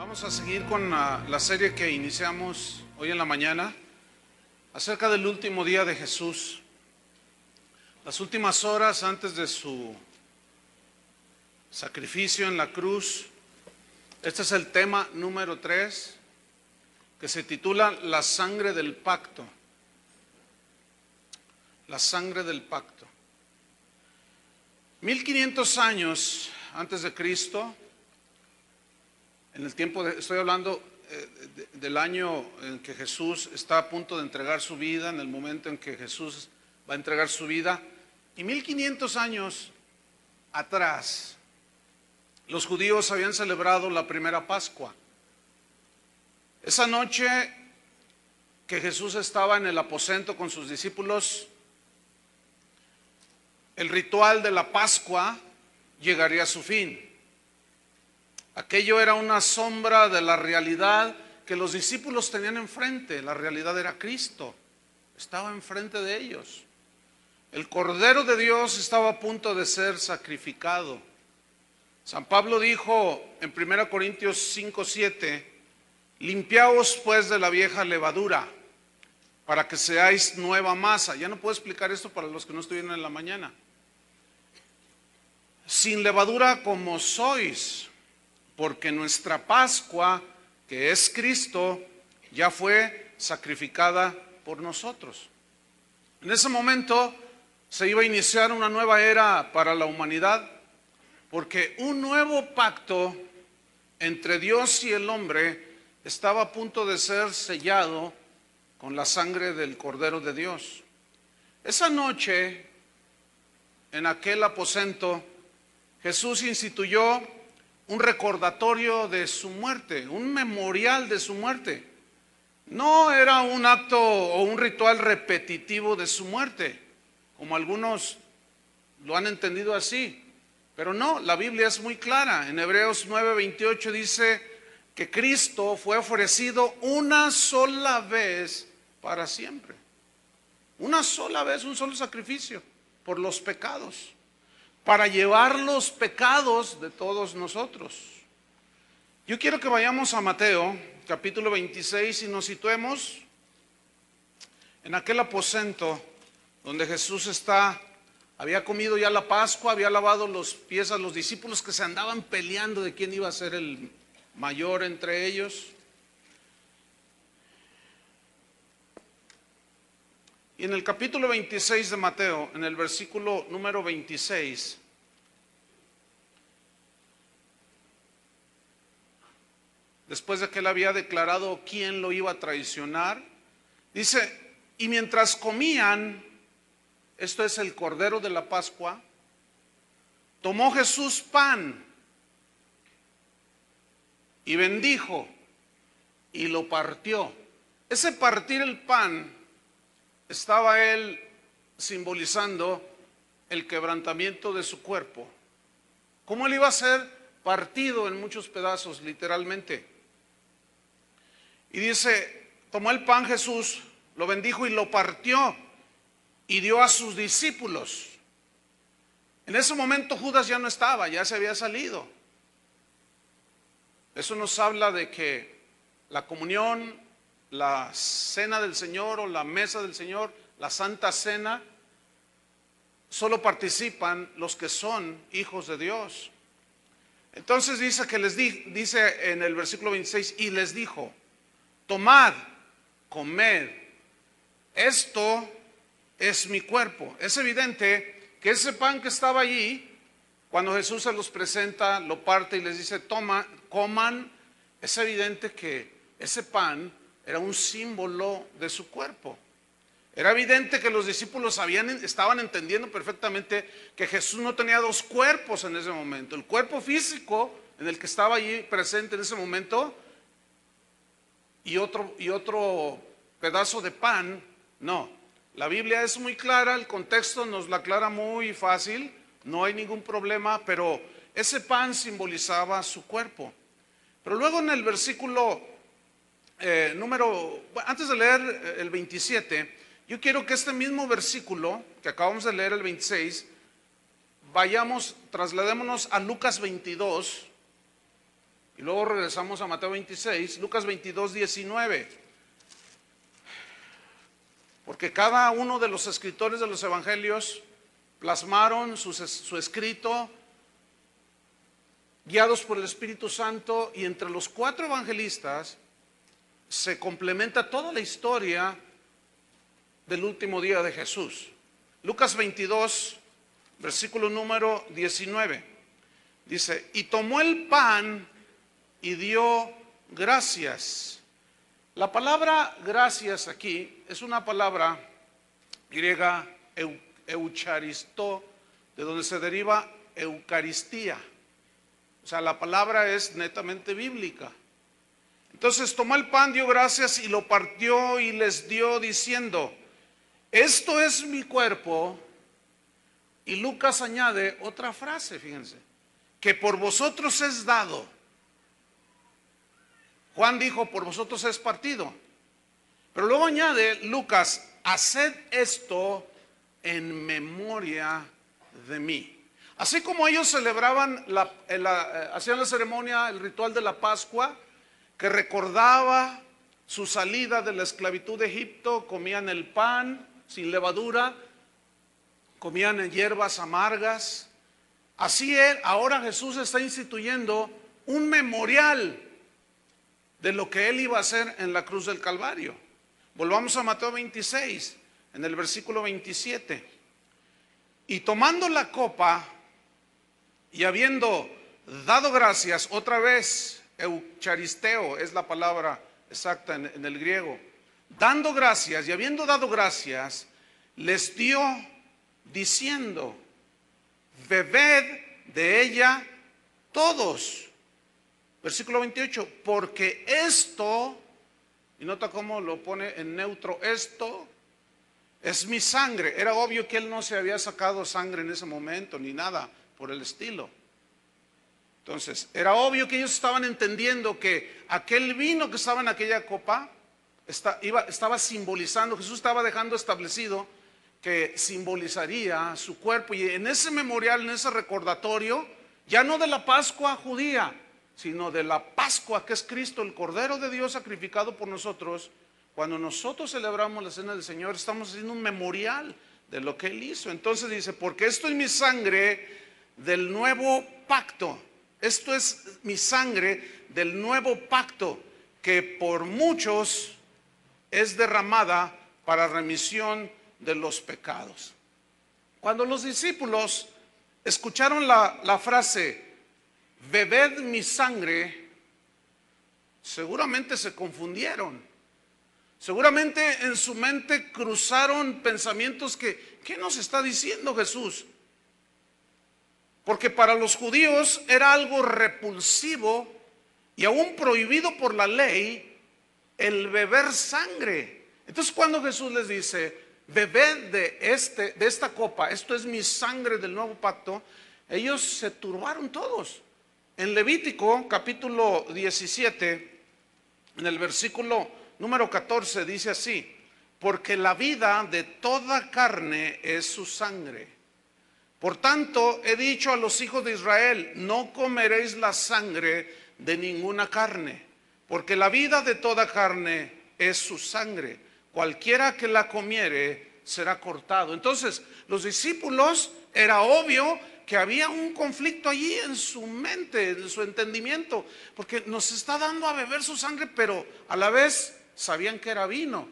Vamos a seguir con la serie que iniciamos hoy en la mañana acerca del último día de Jesús, las últimas horas antes de su sacrificio en la cruz. Este es el tema número 3, que se titula La sangre del pacto. La sangre del pacto. 1500 años antes de Cristo, en el tiempo estoy hablando del año en que Jesús está a punto de entregar su vida, en el momento en que Jesús va a entregar su vida, y 1500 años atrás, los judíos habían celebrado la primera Pascua. Esa noche que Jesús estaba en el aposento con sus discípulos, el ritual de la Pascua llegaría a su fin. Aquello era una sombra de la realidad que los discípulos tenían enfrente. La realidad era Cristo, estaba enfrente de ellos. El Cordero de Dios estaba a punto de ser sacrificado. San Pablo dijo en 1 Corintios 5:7, limpiaos pues de la vieja levadura, para que seáis nueva masa. Ya no puedo explicar esto para los que no estuvieron en la mañana. Sin levadura como sois, porque nuestra Pascua, que es Cristo, ya fue sacrificada por nosotros. En ese momento se iba a iniciar una nueva era para la humanidad, porque un nuevo pacto entre Dios y el hombre estaba a punto de ser sellado con la sangre del Cordero de Dios. Esa noche, en aquel aposento, Jesús instituyó un recordatorio de su muerte, un memorial de su muerte. No era un acto o un ritual repetitivo de su muerte, como algunos lo han entendido así. Pero no, la Biblia es muy clara. En Hebreos 9:28 dice que Cristo fue ofrecido una sola vez para siempre. Una sola vez, un solo sacrificio por los pecados, para llevar los pecados de todos nosotros. Yo quiero que vayamos a Mateo, capítulo 26, y nos situemos en aquel aposento donde Jesús había comido ya la Pascua, había lavado los pies a los discípulos que se andaban peleando de quién iba a ser el mayor entre ellos. Y en el capítulo 26 de Mateo, en el versículo número 26, después de que él había declarado quién lo iba a traicionar, dice, y mientras comían, esto es el Cordero de la Pascua, tomó Jesús pan y bendijo y lo partió. Ese partir el pan estaba él simbolizando el quebrantamiento de su cuerpo. ¿Cómo él iba a ser partido en muchos pedazos, literalmente? Y dice, tomó el pan Jesús, lo bendijo y lo partió y dio a sus discípulos. En ese momento Judas ya no estaba, ya se había salido. Eso nos habla de que la comunión, la cena del Señor o la mesa del Señor, la Santa Cena, solo participan los que son hijos de Dios. Entonces dice que dice en el versículo 26, y les dijo, tomad, comed, esto es mi cuerpo. Es evidente que ese pan que estaba allí, cuando Jesús se los presenta, lo parte y les dice, coman, es evidente que ese pan era un símbolo de su cuerpo. Era evidente que los discípulos estaban entendiendo perfectamente que Jesús no tenía dos cuerpos en ese momento. El cuerpo físico en el que estaba allí presente en ese momento y otro pedazo de pan, no. La Biblia es muy clara, el contexto nos la aclara muy fácil, no hay ningún problema, pero ese pan simbolizaba su cuerpo. Pero luego en el versículo antes de leer el 27, yo quiero que este mismo versículo que acabamos de leer, el 26, trasladémonos a Lucas 22, Y luego regresamos a Mateo 26, Lucas 22, 19. Porque cada uno de los escritores de los evangelios plasmaron su escrito guiados por el Espíritu Santo, y entre los 4 evangelistas se complementa toda la historia del último día de Jesús. Lucas 22, versículo número 19. Dice, y tomó el pan y dio gracias. La palabra gracias aquí es una palabra griega eucharistó, de donde se deriva Eucaristía. O sea, la palabra es netamente bíblica. Entonces tomó el pan, dio gracias y lo partió y les dio diciendo, esto es mi cuerpo. Y Lucas añade otra frase, fíjense, que por vosotros es dado. Juan dijo, por vosotros es partido. Pero luego añade Lucas, haced esto en memoria de mí. Así como ellos celebraban, hacían la ceremonia, el ritual de la Pascua, que recordaba su salida de la esclavitud de Egipto, comían el pan sin levadura, comían hierbas amargas. Así ahora Jesús está instituyendo un memorial de lo que él iba a hacer en la cruz del Calvario. Volvamos a Mateo 26, en el versículo 27. Y tomando la copa y habiendo dado gracias, otra vez, eucharisteo es la palabra exacta en el griego, dando gracias y habiendo dado gracias, les dio diciendo, bebed de ella todos. Versículo 28, porque esto, y nota cómo lo pone en neutro, esto es mi sangre. Era obvio que él no se había sacado sangre en ese momento, ni nada por el estilo. Entonces, era obvio que ellos estaban entendiendo que aquel vino que estaba en aquella copa estaba simbolizando, Jesús estaba dejando establecido que simbolizaría su cuerpo. Y en ese memorial, en ese recordatorio, ya no de la Pascua judía, sino de la Pascua que es Cristo, el Cordero de Dios sacrificado por nosotros. Cuando nosotros celebramos la cena del Señor, estamos haciendo un memorial de lo que Él hizo. Entonces dice, porque esto es mi sangre del nuevo pacto. Esto es mi sangre del nuevo pacto, que por muchos es derramada para remisión de los pecados. Cuando los discípulos escucharon la frase, bebed mi sangre, seguramente se confundieron. Seguramente en su mente cruzaron pensamientos que, ¿qué nos está diciendo Jesús? Porque para los judíos era algo repulsivo y aún prohibido por la ley el beber sangre. Entonces cuando Jesús les dice, bebed de esta copa, esto es mi sangre del nuevo pacto, ellos se turbaron todos. En Levítico capítulo 17, en el versículo número 14 dice así, porque la vida de toda carne es su sangre. Por tanto, he dicho a los hijos de Israel, no comeréis la sangre de ninguna carne, porque la vida de toda carne es su sangre. Cualquiera que la comiere será cortado. Entonces, los discípulos, era obvio que había un conflicto allí en su mente, en su entendimiento, porque nos está dando a beber su sangre, pero a la vez sabían que era vino.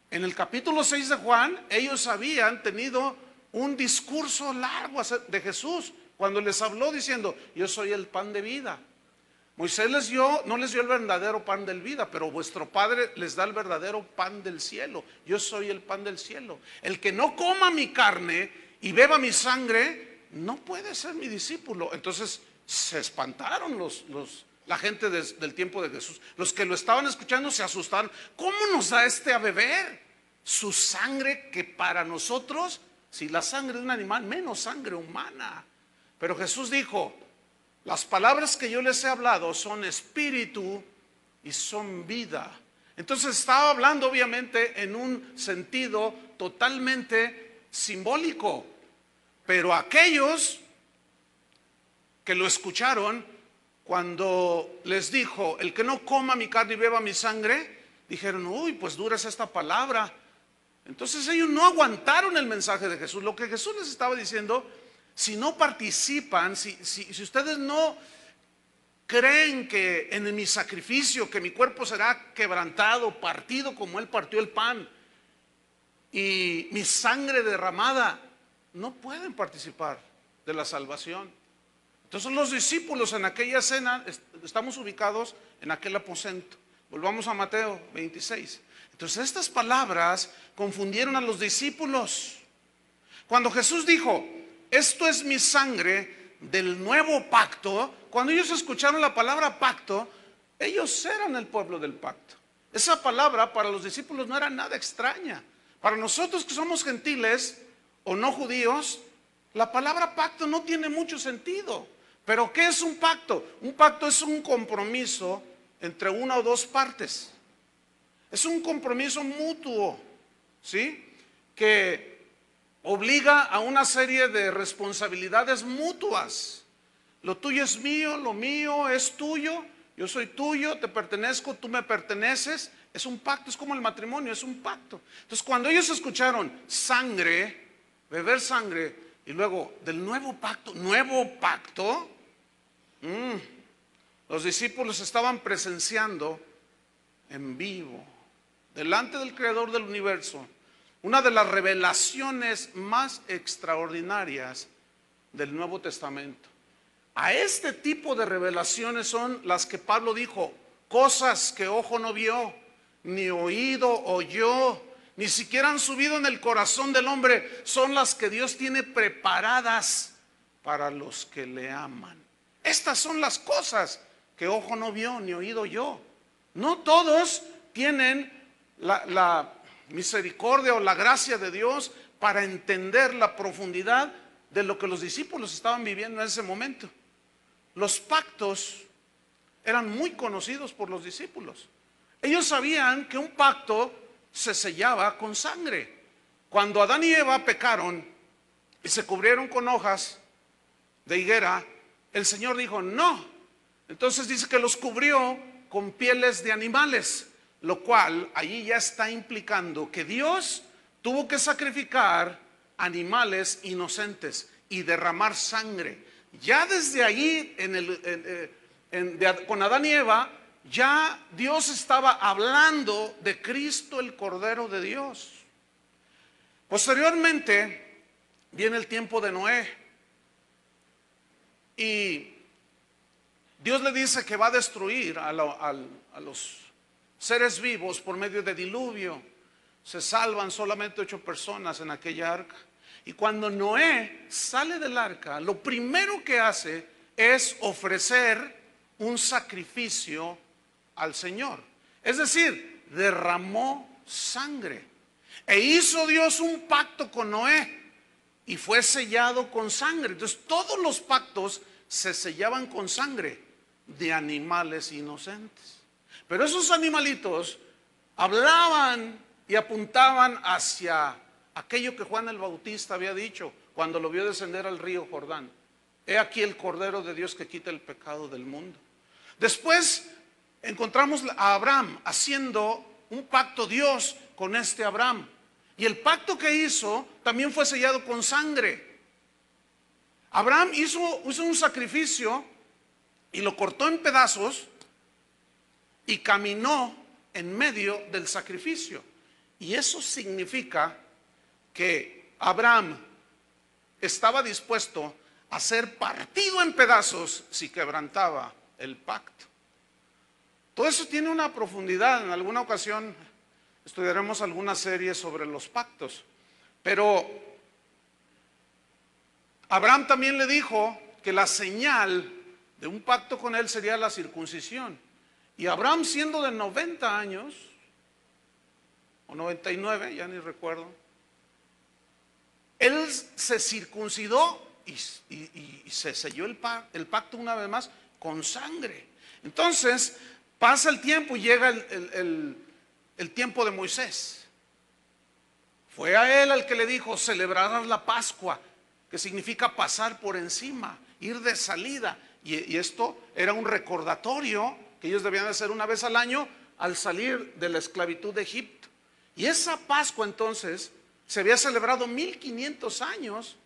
En el capítulo 6 de Juan, ellos habían tenido un discurso largo de Jesús cuando les habló diciendo, yo soy el pan de vida. Moisés no les dio el verdadero pan de vida, pero vuestro Padre les da el verdadero pan del cielo. Yo soy el pan del cielo. El que no coma mi carne y beba mi sangre, no puede ser mi discípulo. Entonces se espantaron la gente del tiempo de Jesús. Los que lo estaban escuchando se asustaron. ¿Cómo nos da a beber su sangre, que para nosotros, si la sangre de un animal, menos sangre humana? Pero Jesús dijo, las palabras que yo les he hablado son espíritu y son vida. Entonces estaba hablando obviamente en un sentido totalmente simbólico, pero aquellos que lo escucharon cuando les dijo, el que no coma mi carne y beba mi sangre, dijeron, uy, pues dura es esta palabra. Entonces ellos no aguantaron el mensaje de Jesús. Lo que Jesús les estaba diciendo, si no participan, si ustedes no creen que en mi sacrificio, que mi cuerpo será quebrantado, partido como Él partió el pan, y mi sangre derramada, no pueden participar de la salvación. Entonces los discípulos en aquella cena, estamos ubicados en aquel aposento. Volvamos a Mateo 26. Entonces estas palabras confundieron a los discípulos. Cuando Jesús dijo, esto es mi sangre del nuevo pacto, cuando ellos escucharon la palabra pacto, ellos eran el pueblo del pacto. Esa palabra para los discípulos no era nada extraña. Para nosotros que somos gentiles o no judíos, la palabra pacto no tiene mucho sentido. Pero ¿qué es un pacto? Un pacto es un compromiso entre una o dos partes. Es un compromiso mutuo, ¿sí? Que obliga a una serie de responsabilidades mutuas. Lo tuyo es mío, lo mío es tuyo, yo soy tuyo, te pertenezco, tú me perteneces. Es un pacto, es como el matrimonio, es un pacto. Entonces cuando ellos escucharon sangre, beber sangre, y luego del nuevo pacto, los discípulos estaban presenciando en vivo, delante del Creador del universo, una de las revelaciones más extraordinarias del Nuevo Testamento. A este tipo de revelaciones son las que Pablo dijo, cosas que ojo no vio, ni oído oyó, ni siquiera han subido en el corazón del hombre, son las que Dios tiene preparadas para los que le aman. Estas son las cosas que ojo no vio, ni oído oyó. No todos tienen la misericordia o la gracia de Dios para entender la profundidad de lo que los discípulos estaban viviendo en ese momento. Los pactos eran muy conocidos por los discípulos. Ellos sabían que un pacto se sellaba con sangre. Cuando Adán y Eva pecaron y se cubrieron con hojas de higuera, el Señor dijo no. Entonces dice que los cubrió con pieles de animales, lo cual allí ya está implicando que Dios tuvo que sacrificar animales inocentes y derramar sangre. Ya desde allí con Adán y Eva, ya Dios estaba hablando de Cristo, el Cordero de Dios. Posteriormente viene el tiempo de Noé y Dios le dice que va a destruir a los seres vivos por medio de diluvio. Se salvan solamente 8 personas en aquella arca. Y cuando Noé sale del arca, lo primero que hace es ofrecer un sacrificio al Señor. Es decir, derramó sangre. E hizo Dios un pacto con Noé y fue sellado con sangre. Entonces todos los pactos se sellaban con sangre de animales inocentes. Pero esos animalitos hablaban y apuntaban hacia aquello que Juan el Bautista había dicho cuando lo vio descender al río Jordán. He aquí el Cordero de Dios que quita el pecado del mundo. Después encontramos a Abraham haciendo un pacto Dios con este Abraham. Y el pacto que hizo también fue sellado con sangre. Abraham hizo un sacrificio y lo cortó en pedazos y caminó en medio del sacrificio. Y eso significa que Abraham estaba dispuesto a ser partido en pedazos si quebrantaba el pacto. Todo eso tiene una profundidad. En alguna ocasión estudiaremos alguna serie sobre los pactos. Pero Abraham también le dijo que la señal de un pacto con él sería la circuncisión. Y Abraham, siendo de 90 años, o 99, ya ni recuerdo, él se circuncidó y se selló el pacto una vez más con sangre. Entonces pasa el tiempo y llega el tiempo de Moisés. Fue a él al que le dijo, celebrarás la Pascua, que significa pasar por encima, ir de salida. y esto era un recordatorio que ellos debían hacer una vez al año al salir de la esclavitud de Egipto. Y esa Pascua entonces se había celebrado 1500 años,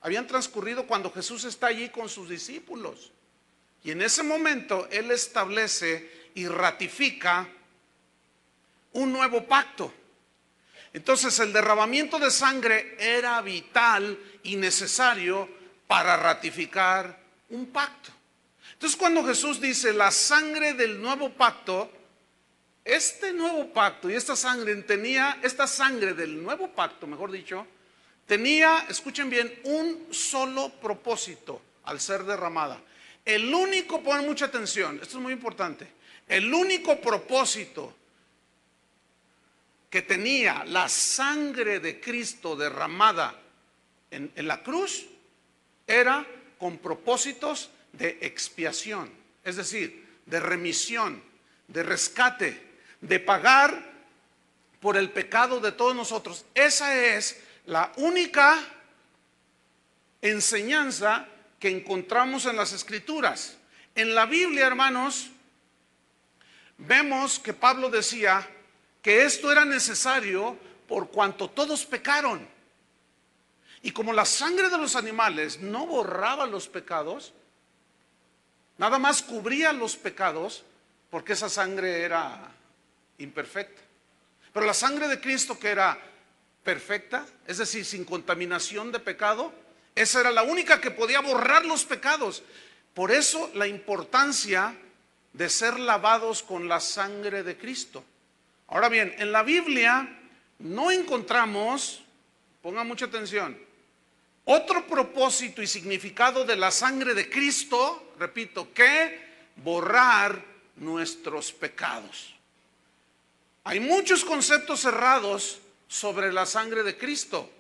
habían transcurrido cuando Jesús está allí con sus discípulos. Y en ese momento Él establece y ratifica un nuevo pacto. Entonces el derramamiento de sangre era vital y necesario para ratificar un pacto. Entonces cuando Jesús dice la sangre del nuevo pacto, este nuevo pacto y esta sangre del nuevo pacto, mejor dicho, tenía, escuchen bien, un solo propósito al ser derramada. El único, ponen mucha atención, esto es muy importante, el único propósito que tenía la sangre de Cristo derramada en la cruz era con propósitos de expiación, es decir, de remisión, de rescate, de pagar por el pecado de todos nosotros. Esa es la única enseñanza que encontramos en las Escrituras. En la Biblia, hermanos, vemos que Pablo decía que esto era necesario por cuanto todos pecaron. Y como la sangre de los animales no borraba los pecados, nada más cubría los pecados, porque esa sangre era imperfecta. Pero la sangre de Cristo, que era perfecta, es decir, sin contaminación de pecado, esa era la única que podía borrar los pecados. Por eso la importancia de ser lavados con la sangre de Cristo. Ahora bien, en la Biblia no encontramos, pongan mucha atención, otro propósito y significado de la sangre de Cristo, repito, que borrar nuestros pecados. Hay muchos conceptos cerrados sobre la sangre de Cristo.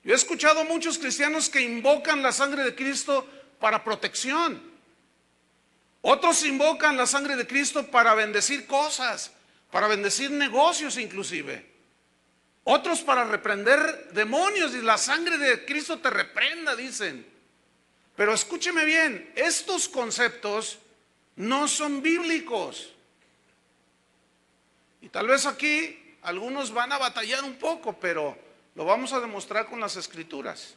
Yo he escuchado a muchos cristianos que invocan la sangre de Cristo para protección. Otros invocan la sangre de Cristo para bendecir cosas, para bendecir negocios inclusive. Otros para reprender demonios, y la sangre de Cristo te reprenda, dicen. Pero escúcheme bien, estos conceptos no son bíblicos. Y tal vez aquí algunos van a batallar un poco, pero lo vamos a demostrar con las Escrituras.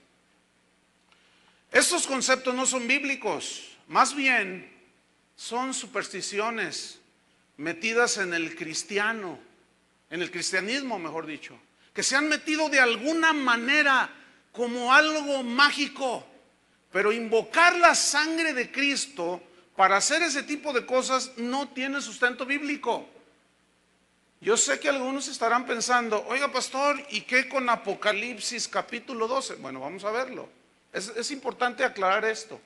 Estos conceptos no son bíblicos, más bien son supersticiones metidas en el cristiano, en el cristianismo, mejor dicho, que se han metido de alguna manera como algo mágico. Pero invocar la sangre de Cristo para hacer ese tipo de cosas no tiene sustento bíblico. Yo sé que algunos estarán pensando, oiga pastor, ¿y qué con Apocalipsis capítulo 12? Bueno, vamos a verlo. Es importante aclarar esto.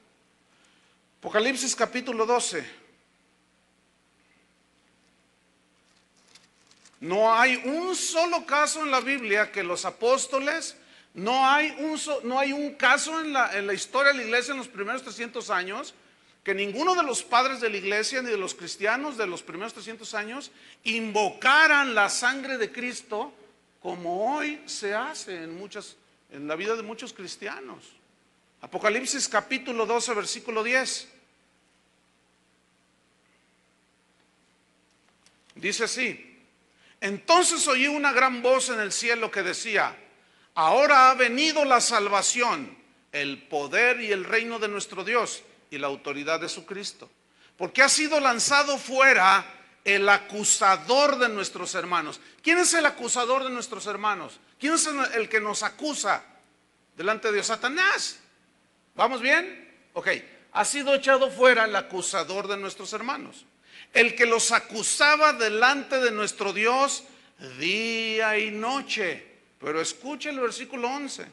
Apocalipsis capítulo 12. No hay un solo caso en la Biblia que los apóstoles, no hay un caso en la historia de la iglesia en los primeros 300 años, que ninguno de los padres de la iglesia ni de los cristianos de los primeros 300 años invocaran la sangre de Cristo como hoy se hace en la vida de muchos cristianos. Apocalipsis capítulo 12, versículo 10. Dice así: entonces oí una gran voz en el cielo que decía: ahora ha venido la salvación, el poder y el reino de nuestro Dios y la autoridad de su Cristo, porque ha sido lanzado fuera el acusador de nuestros hermanos. ¿Quién es el acusador de nuestros hermanos? ¿Quién es el que nos acusa delante de Dios? Satanás. ¿Vamos bien? Ok, ha sido echado fuera el acusador de nuestros hermanos, el que los acusaba delante de nuestro Dios día y noche. Pero escuche el versículo 11.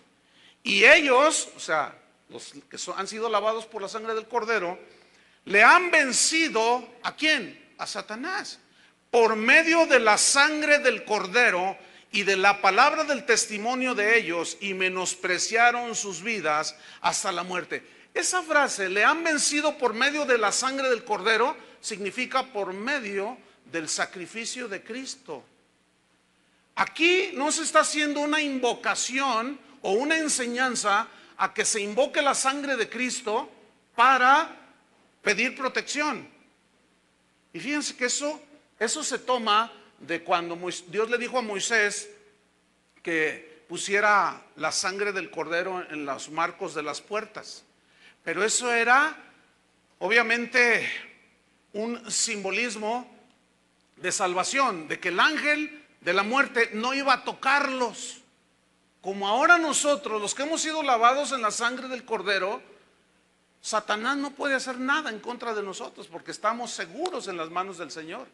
Y ellos, o sea, los que han sido lavados por la sangre del Cordero, le han vencido, ¿a quién? A Satanás, por medio de la sangre del Cordero y de la palabra del testimonio de ellos, y menospreciaron sus vidas hasta la muerte. Esa frase, le han vencido por medio de la sangre del Cordero, significa por medio del sacrificio de Cristo. Aquí no se está haciendo una invocación o una enseñanza a que se invoque la sangre de Cristo para pedir protección. Y fíjense que eso se toma de cuando Dios le dijo a Moisés que pusiera la sangre del cordero en los marcos de las puertas. Pero eso era obviamente un simbolismo de salvación, de que el ángel de la muerte no iba a tocarlos. Como ahora nosotros, los que hemos sido lavados en la sangre del cordero, Satanás no puede hacer nada en contra de nosotros porque estamos seguros en las manos del Señor.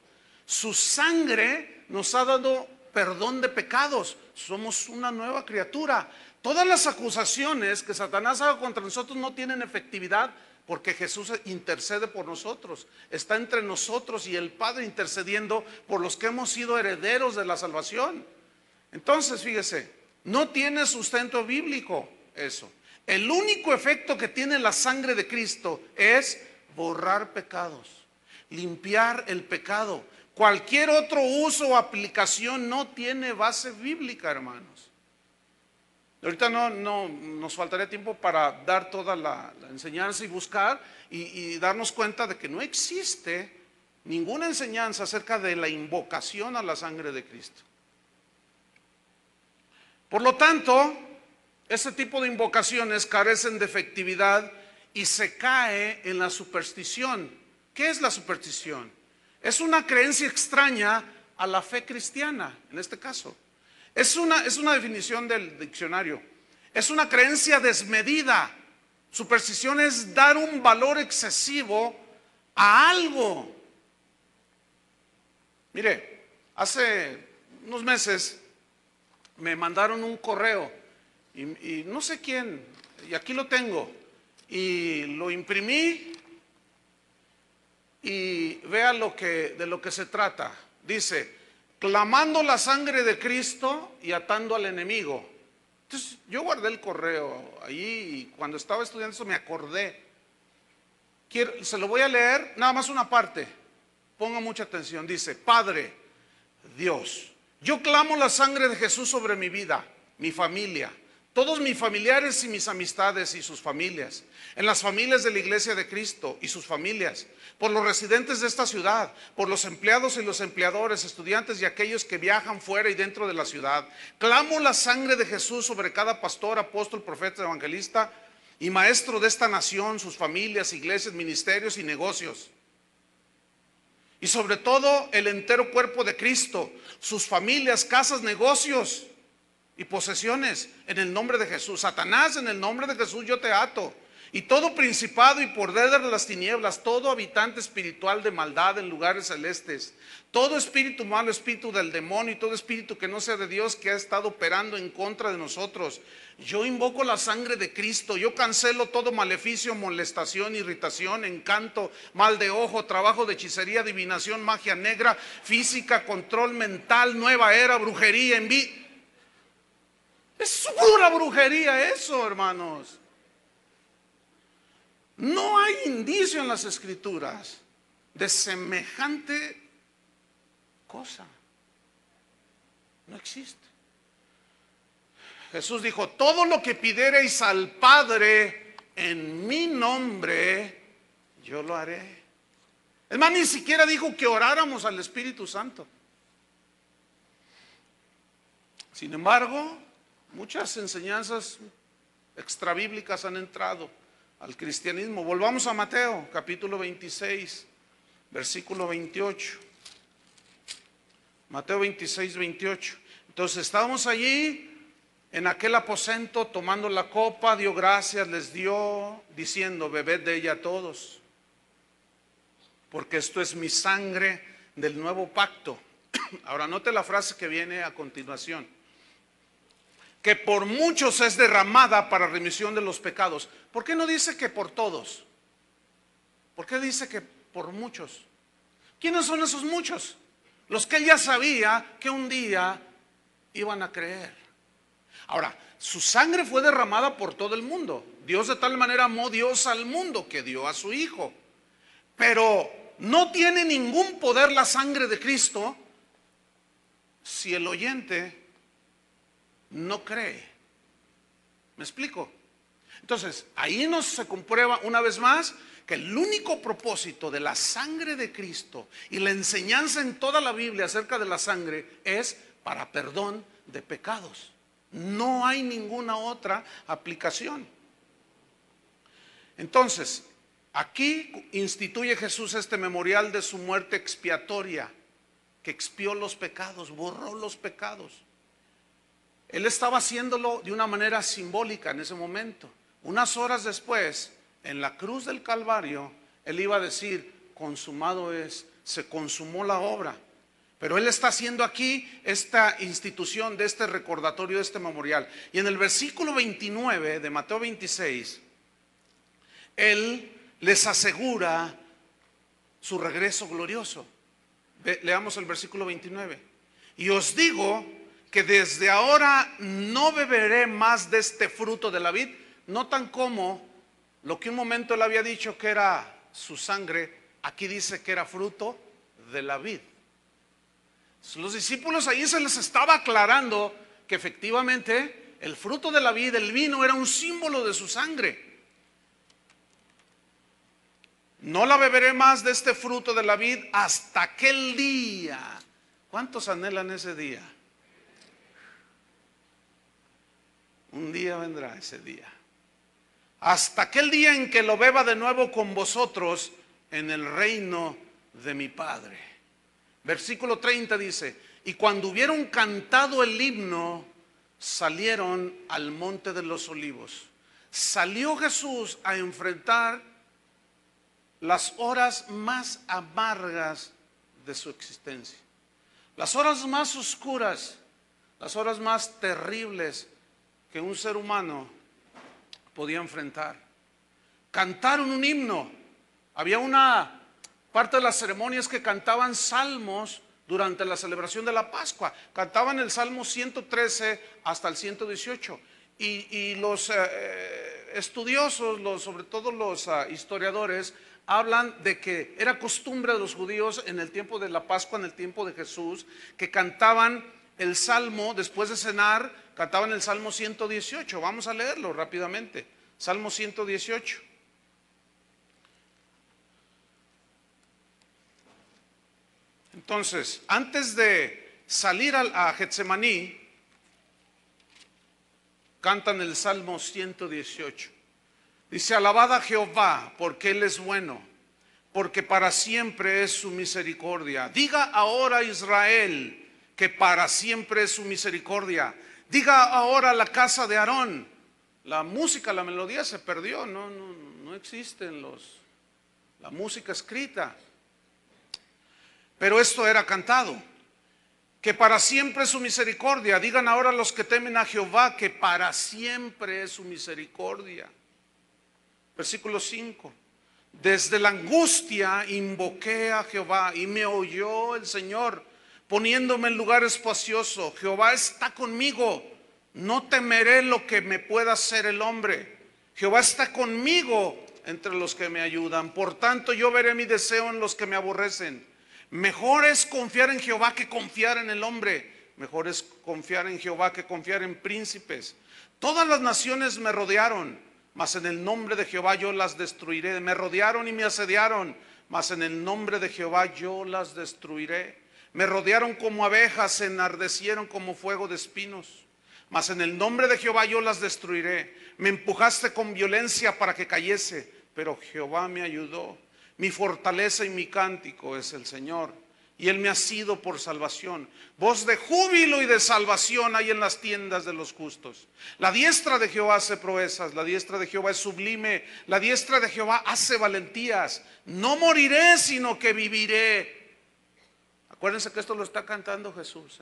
Su sangre nos ha dado perdón de pecados. Somos una nueva criatura. Todas las acusaciones que Satanás haga contra nosotros no tienen efectividad porque Jesús intercede por nosotros. Está entre nosotros y el Padre intercediendo por los que hemos sido herederos de la salvación. Entonces, fíjese, no tiene sustento bíblico eso. El único efecto que tiene la sangre de Cristo es borrar pecados, limpiar el pecado. Cualquier otro uso o aplicación no tiene base bíblica, hermanos. Ahorita no nos faltaría tiempo para dar toda la enseñanza y buscar y darnos cuenta de que no existe ninguna enseñanza acerca de la invocación a la sangre de Cristo. Por lo tanto, ese tipo de invocaciones carecen de efectividad y se cae en la superstición. ¿Qué es la superstición? Es una creencia extraña a la fe cristiana, en este caso. Es una definición del diccionario. Es una creencia desmedida. Superstición es dar un valor excesivo a algo. Mire, hace unos meses me mandaron un correo y no sé quién, y aquí lo tengo, y lo imprimí y vea de lo que se trata. Dice: clamando la sangre de Cristo y atando al enemigo. Entonces yo guardé el correo allí y cuando estaba estudiando eso me acordé. Se lo voy a leer, nada más una parte. Ponga mucha atención. Dice: Padre Dios, yo clamo la sangre de Jesús sobre mi vida, mi familia, todos mis familiares y mis amistades y sus familias, en las familias de la Iglesia de Cristo y sus familias, por los residentes de esta ciudad, por los empleados y los empleadores, estudiantes y aquellos que viajan fuera y dentro de la ciudad. Clamo la sangre de Jesús sobre cada pastor, apóstol, profeta, evangelista y maestro de esta nación, sus familias, iglesias, ministerios y negocios. Y sobre todo el entero cuerpo de Cristo, sus familias, casas, negocios y posesiones, en el nombre de Jesús. Satanás, en el nombre de Jesús yo te ato. Y todo principado y poder de las tinieblas, todo habitante espiritual de maldad en lugares celestes, todo espíritu malo, espíritu del demonio y todo espíritu que no sea de Dios que ha estado operando en contra de nosotros. Yo invoco la sangre de Cristo, yo cancelo todo maleficio, molestación, irritación, encanto, mal de ojo, trabajo de hechicería, adivinación, magia negra, física, control mental, nueva era, brujería, envidia. Es pura brujería eso, hermanos. No hay indicio en las escrituras de semejante cosa. No existe. Jesús dijo: todo lo que pidiereis al Padre en mi nombre, yo lo haré. Es más, ni siquiera dijo que oráramos al Espíritu Santo. Sin embargo, muchas enseñanzas extrabíblicas han entrado al cristianismo. Volvamos a Mateo, capítulo 26, versículo 28. Mateo 26, 28. Entonces estábamos allí en aquel aposento tomando la copa, dio gracias, les dio, diciendo: bebed de ella todos, porque esto es mi sangre del nuevo pacto. Ahora note la frase que viene a continuación: que por muchos es derramada para remisión de los pecados. ¿Por qué no dice que por todos? ¿Por qué dice que por muchos? ¿Quiénes son esos muchos? Los que él ya sabía que un día iban a creer. Ahora, su sangre fue derramada por todo el mundo. Dios de tal manera amó Dios al mundo que dio a su Hijo. Pero no tiene ningún poder la sangre de Cristo si el oyente no cree. ¿Me explico? Entonces, ahí nos se comprueba una vez más que el único propósito de la sangre de Cristo y la enseñanza en toda la Biblia acerca de la sangre es para perdón de pecados. No hay ninguna otra aplicación. Entonces, aquí instituye Jesús este memorial de su muerte expiatoria, que expió los pecados, borró los pecados. Él estaba haciéndolo de una manera simbólica en ese momento. Unas horas después, en la cruz del Calvario, Él iba a decir, consumado es, se consumó la obra. Pero Él está haciendo aquí esta institución de este recordatorio, de este memorial. Y en el versículo 29 de Mateo 26, Él les asegura su regreso glorioso. Leamos el versículo 29. Y os digo que desde ahora no beberé más de este fruto de la vid. Notan cómo lo que un momento Él había dicho que era su sangre, aquí dice que era fruto de la vid. Los discípulos ahí se les estaba aclarando que efectivamente el fruto de la vid, el vino, era un símbolo de su sangre. No la beberé más de este fruto de la vid hasta aquel día. ¿Cuántos anhelan ese día? Un día vendrá ese día. Hasta aquel día en que lo beba de nuevo con vosotros en el reino de mi Padre. Versículo 30 dice, y cuando hubieron cantado el himno, salieron al monte de los olivos. Salió Jesús a enfrentar las horas más amargas de su existencia, las horas más oscuras, las horas más terribles que un ser humano podía enfrentar. Cantaron un himno. Había una parte de las ceremonias que cantaban salmos durante la celebración de la Pascua. Cantaban el Salmo 113 hasta el 118. Y los estudiosos, sobre todo los historiadores, hablan de que era costumbre de los judíos en el tiempo de la Pascua, en el tiempo de Jesús, que cantaban el Salmo, después de cenar, cantaban el Salmo 118. Vamos a leerlo rápidamente. Salmo 118. Entonces, antes de salir a Getsemaní, cantan el Salmo 118. Dice, alabad a Jehová, porque Él es bueno, porque para siempre es su misericordia. Diga ahora Israel, que para siempre es su misericordia. Diga ahora la casa de Aarón. La música, la melodía se perdió, no existen la música escrita. Pero esto era cantado, que para siempre es su misericordia. Digan ahora los que temen a Jehová, que para siempre es su misericordia. Versículo 5. Desde la angustia invoqué a Jehová y me oyó el Señor, poniéndome en lugar espacioso. Jehová está conmigo, no temeré lo que me pueda hacer el hombre. Jehová está conmigo entre los que me ayudan. Por tanto yo veré mi deseo en los que me aborrecen. Mejor es confiar en Jehová que confiar en el hombre. Mejor es confiar en Jehová que confiar en príncipes. Todas las naciones me rodearon, mas en el nombre de Jehová yo las destruiré. Me rodearon y me asediaron, mas en el nombre de Jehová yo las destruiré. Me rodearon como abejas, se enardecieron como fuego de espinos, mas en el nombre de Jehová yo las destruiré. Me empujaste con violencia para que cayese, pero Jehová me ayudó. Mi fortaleza y mi cántico es el Señor, y Él me ha sido por salvación. Voz de júbilo y de salvación hay en las tiendas de los justos. La diestra de Jehová hace proezas, la diestra de Jehová es sublime, la diestra de Jehová hace valentías. No moriré, sino que viviré. Acuérdense que esto lo está cantando Jesús,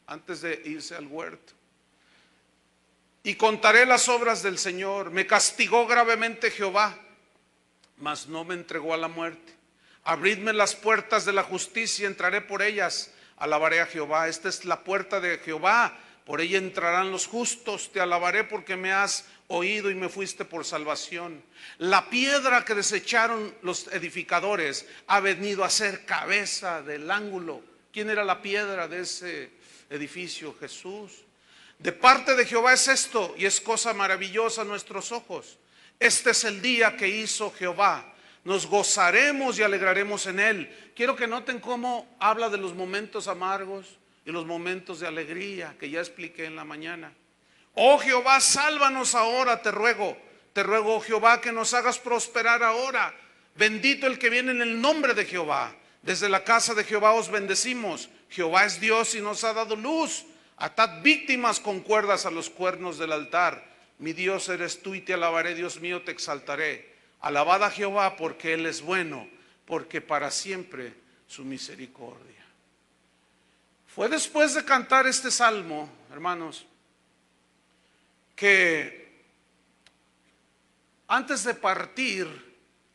antes de irse al huerto. Y contaré las obras del Señor. Me castigó gravemente Jehová, mas no me entregó a la muerte. Abridme las puertas de la justicia, entraré por ellas. Alabaré a Jehová. Esta es la puerta de Jehová, por ella entrarán los justos. Te alabaré porque me has oído y me fuiste por salvación. La piedra que desecharon los edificadores ha venido a ser cabeza del ángulo. ¿Quién era la piedra de ese edificio? Jesús. De parte de Jehová es esto, y es cosa maravillosa a nuestros ojos. Este es el día que hizo Jehová. Nos gozaremos y alegraremos en él. Quiero que noten cómo habla de los momentos amargos y los momentos de alegría que ya expliqué en la mañana. Oh Jehová, sálvanos ahora, te ruego, oh Jehová, que nos hagas prosperar ahora. Bendito el que viene en el nombre de Jehová. Desde la casa de Jehová os bendecimos. Jehová es Dios y nos ha dado luz. Atad víctimas con cuerdas a los cuernos del altar. Mi Dios eres tú y te alabaré, Dios mío, te exaltaré. Alabad a Jehová porque Él es bueno, porque para siempre su misericordia. Fue después de cantar este salmo, hermanos, que antes de partir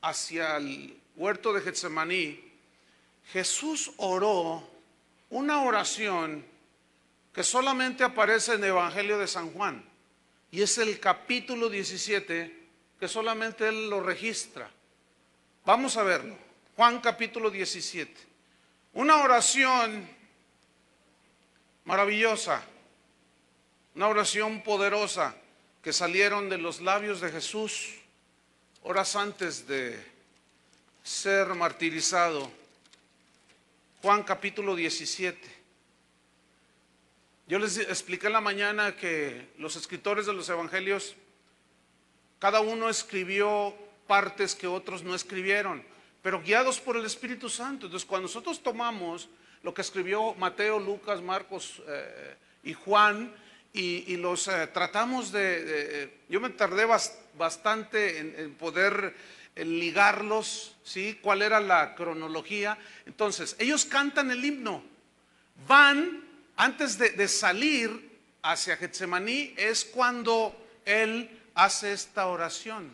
hacia el huerto de Getsemaní, Jesús oró una oración que solamente aparece en el Evangelio de San Juan, y es el capítulo 17, que solamente él lo registra. Vamos a verlo. Juan capítulo 17. Una oración maravillosa, una oración poderosa que salieron de los labios de Jesús horas antes de ser martirizado. Juan capítulo 17. Yo les expliqué en la mañana que los escritores de los evangelios, cada uno escribió partes que otros no escribieron, pero guiados por el Espíritu Santo. Entonces, cuando nosotros tomamos lo que escribió Mateo, Lucas, Marcos y Juan y los tratamos yo me tardé bastante en poder ligarlos, ¿sí? ¿Cuál era la cronología? Entonces, ellos cantan el himno, van antes de salir hacia Getsemaní, es cuando él hace esta oración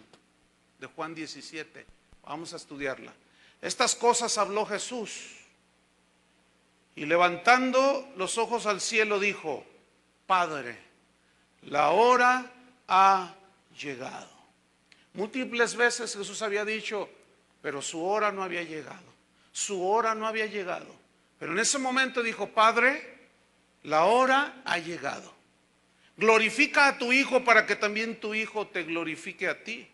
de Juan 17. Vamos a estudiarla. Estas cosas habló Jesús y levantando los ojos al cielo dijo: Padre, la hora ha llegado. Múltiples veces Jesús había dicho, pero su hora no había llegado. Su hora no había llegado. Pero en ese momento dijo: Padre, la hora ha llegado. Glorifica a tu Hijo para que también tu Hijo te glorifique a ti.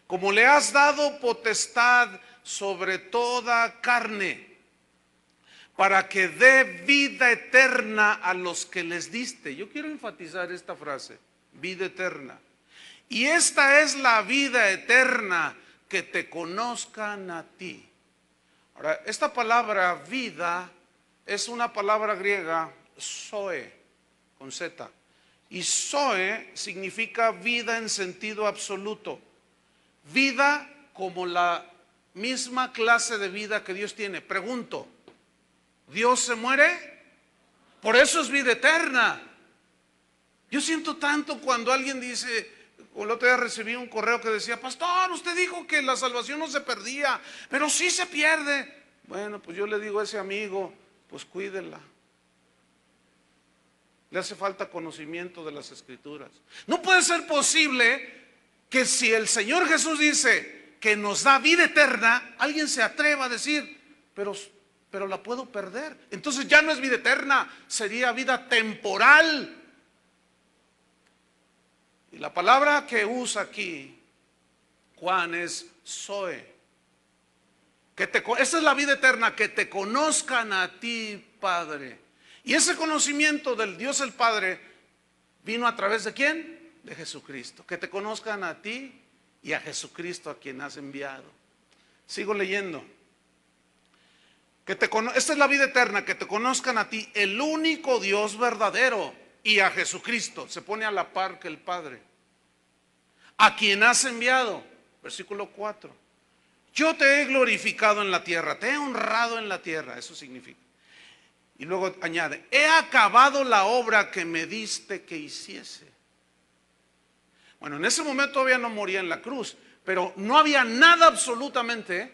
Como le has dado potestad sobre toda carne, para que dé vida eterna a los que les diste. Yo quiero enfatizar esta frase, vida eterna. Y esta es la vida eterna, que te conozcan a ti. Ahora, esta palabra vida es una palabra griega, zoe, con Z. Y zoe significa vida en sentido absoluto. Vida como la misma clase de vida que Dios tiene. Pregunto, ¿Dios se muere? Por eso es vida eterna. Yo siento tanto cuando alguien dice, el otro día recibí un correo que decía: pastor, usted dijo que la salvación no se perdía, pero sí se pierde. Bueno, pues yo le digo a ese amigo, pues cuídela. Le hace falta conocimiento de las Escrituras. No puede ser posible que si el Señor Jesús dice que nos da vida eterna, alguien se atreva a decir, pero la puedo perder. Entonces ya no es vida eterna, sería vida temporal. Y la palabra que usa aquí Juan es zoe. Esa es la vida eterna, que te conozcan a ti, Padre. Y ese conocimiento del Dios el Padre vino a través de ¿quién? De Jesucristo. Que te conozcan a ti y a Jesucristo, a quien has enviado. Sigo leyendo. Esta es la vida eterna, que te conozcan a ti, el único Dios verdadero, y a Jesucristo. Se pone a la par que el Padre, a quien has enviado. Versículo 4. Yo te he glorificado en la tierra, te he honrado en la tierra. Eso significa. Y luego añade: he acabado la obra que me diste que hiciese. Bueno, en ese momento todavía no moría en la cruz, pero no había nada absolutamente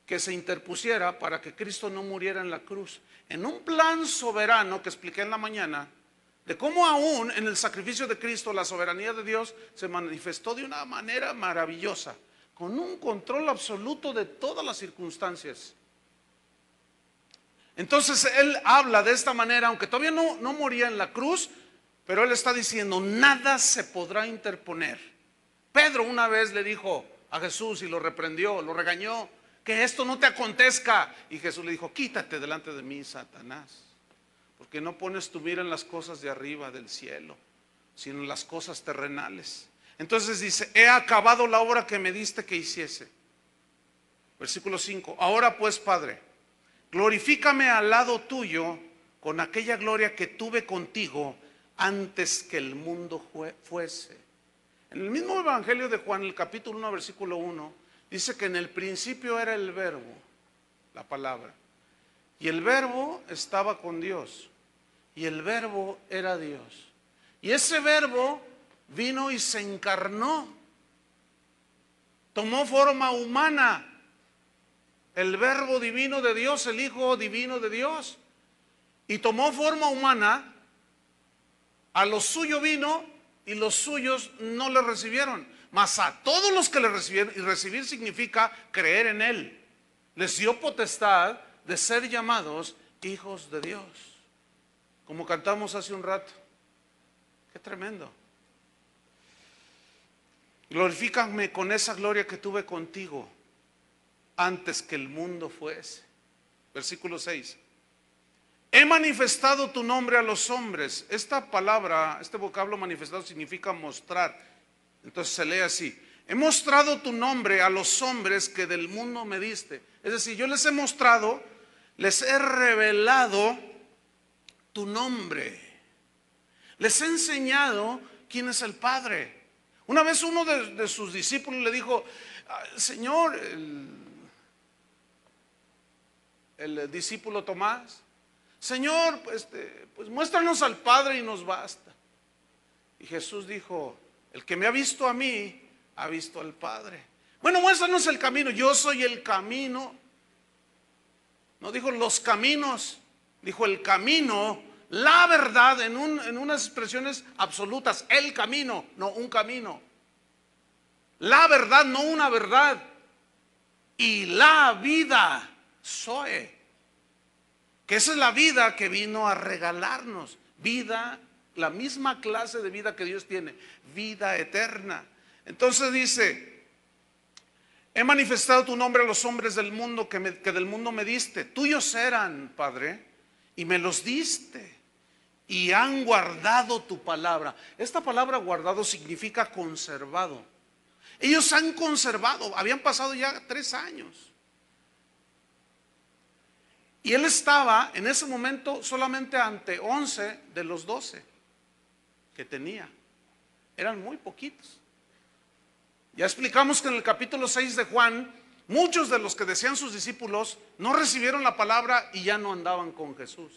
que se interpusiera para que Cristo no muriera en la cruz. En un plan soberano que expliqué en la mañana, de cómo aún en el sacrificio de Cristo la soberanía de Dios se manifestó de una manera maravillosa, con un control absoluto de todas las circunstancias. Entonces él habla de esta manera, aunque todavía no moría en la cruz, Pero él está diciendo, nada se podrá interponer. Pedro una vez le dijo a Jesús y lo reprendió, lo regañó, que esto no te acontezca. Y Jesús le dijo, quítate delante de mí, Satanás, porque no pones tu mira en las cosas de arriba del cielo, sino en las cosas terrenales. Entonces dice, he acabado la obra que me diste que hiciese. Versículo 5, ahora pues, Padre, glorifícame al lado tuyo con aquella gloria que tuve contigo antes que el mundo fuese. En el mismo Evangelio de Juan, el capítulo 1, versículo 1, dice que en el principio era el verbo, la palabra, y el verbo estaba con Dios, y el verbo era Dios. Y ese verbo vino y se encarnó, tomó forma humana, el verbo divino de Dios, el Hijo divino de Dios, y tomó forma humana. A lo suyo vino y los suyos no le recibieron, mas a todos los que le recibieron, y recibir significa creer en él, les dio potestad de ser llamados hijos de Dios, como cantamos hace un rato. Qué tremendo. Glorifícame con esa gloria que tuve contigo antes que el mundo fuese. Versículo 6. He manifestado tu nombre a los hombres. Esta palabra, este vocablo manifestado significa mostrar. Entonces se lee así: he mostrado tu nombre a los hombres que del mundo me diste. Es decir, yo les he mostrado, les he revelado tu nombre. Les he enseñado quién es el Padre. Una vez uno de sus discípulos le dijo, Señor, el discípulo Tomás, Señor, pues muéstranos al Padre y nos basta. Y Jesús dijo, el que me ha visto a mí, ha visto al Padre. Bueno, muéstranos el camino. Yo soy el camino. No dijo los caminos, dijo el camino, la verdad, en unas expresiones absolutas. El camino, no un camino. La verdad, no una verdad. Y la vida, Zoe. Que esa es la vida que vino a regalarnos. Vida, la misma clase de vida que Dios tiene. Vida eterna. Entonces dice, he manifestado tu nombre a los hombres del mundo que del mundo me diste. Tuyos eran, Padre, y me los diste. Y han guardado tu palabra. Esta palabra guardado significa conservado. Ellos han conservado, habían pasado ya 3 años. Y él estaba en ese momento solamente ante 11 de los 12 que tenía. Eran muy poquitos. Ya explicamos que en el capítulo 6 de Juan, muchos de los que decían sus discípulos no recibieron la palabra y ya no andaban con Jesús.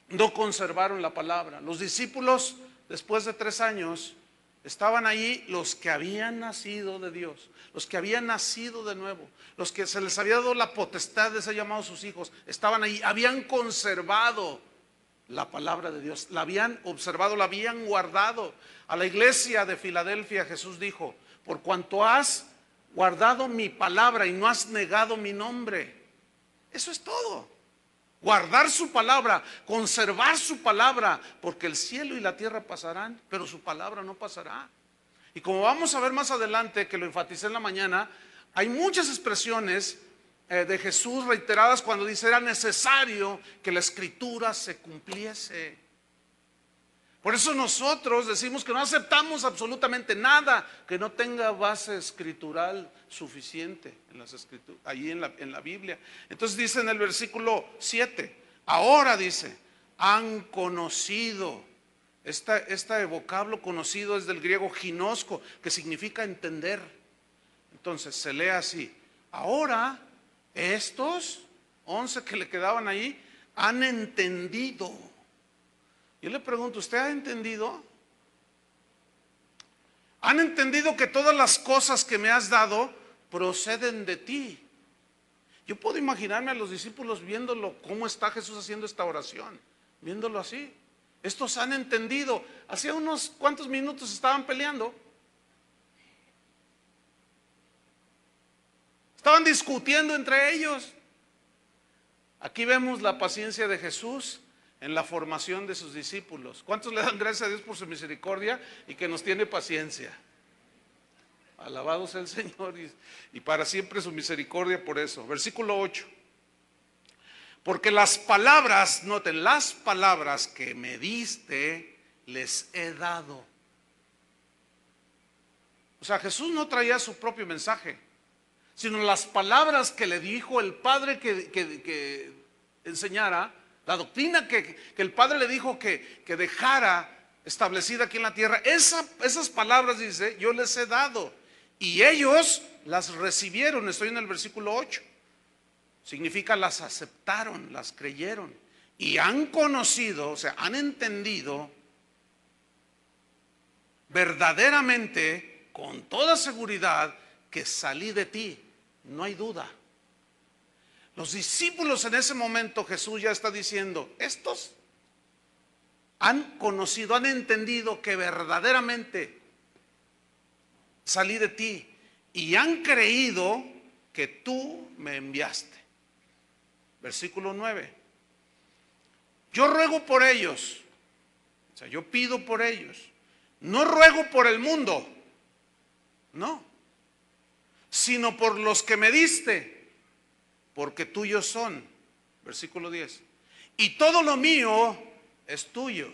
No conservaron la palabra. Los discípulos, después de 3 años, estaban ahí los que habían nacido de Dios, los que habían nacido de nuevo, los que se les había dado la potestad de ser llamados sus hijos. Estaban ahí, habían conservado la palabra de Dios, la habían observado, la habían guardado. A la iglesia de Filadelfia Jesús dijo, por cuanto has guardado mi palabra y no has negado mi nombre. Eso es todo. Guardar su palabra, conservar su palabra, porque el cielo y la tierra pasarán, pero su palabra no pasará. Y como vamos a ver más adelante, que lo enfaticé en la mañana, hay muchas expresiones de Jesús reiteradas cuando dice era necesario que la escritura se cumpliese. Por eso nosotros decimos que no aceptamos absolutamente nada que no tenga base escritural suficiente en las escrituras, allí en la Biblia. Entonces dice en el versículo 7, ahora dice, han conocido. Este vocablo conocido es del griego ginosco, que significa entender. Entonces se lee así, ahora estos 11 que le quedaban ahí han entendido. Yo le pregunto, ¿usted ha entendido? ¿Han entendido que todas las cosas que me has dado proceden de ti? Yo puedo imaginarme a los discípulos viéndolo, cómo está Jesús haciendo esta oración, viéndolo así. Estos han entendido. Hacía unos cuantos minutos estaban peleando. Estaban discutiendo entre ellos. Aquí vemos la paciencia de Jesús, en la formación de sus discípulos. ¿Cuántos le dan gracias a Dios por su misericordia y que nos tiene paciencia? Alabado sea el Señor y para siempre su misericordia por eso. Versículo 8. Porque las palabras, noten, las palabras que me diste les he dado. O sea, Jesús no traía su propio mensaje, sino las palabras que le dijo el Padre que enseñara, la doctrina que el Padre le dijo que dejara establecida aquí en la tierra. Esas palabras, dice, yo les he dado y ellos las recibieron. Estoy en el versículo 8. Significa las aceptaron, las creyeron y han conocido, o sea, han entendido verdaderamente, con toda seguridad, que salí de ti. No hay duda. Los discípulos en ese momento, Jesús ya está diciendo, estos han conocido, han entendido que verdaderamente salí de ti y han creído que tú me enviaste. Versículo 9. Yo ruego por ellos, o sea, yo pido por ellos. No ruego por el mundo, no, sino por los que me diste, porque tuyos son. Versículo 10. Y todo lo mío es tuyo,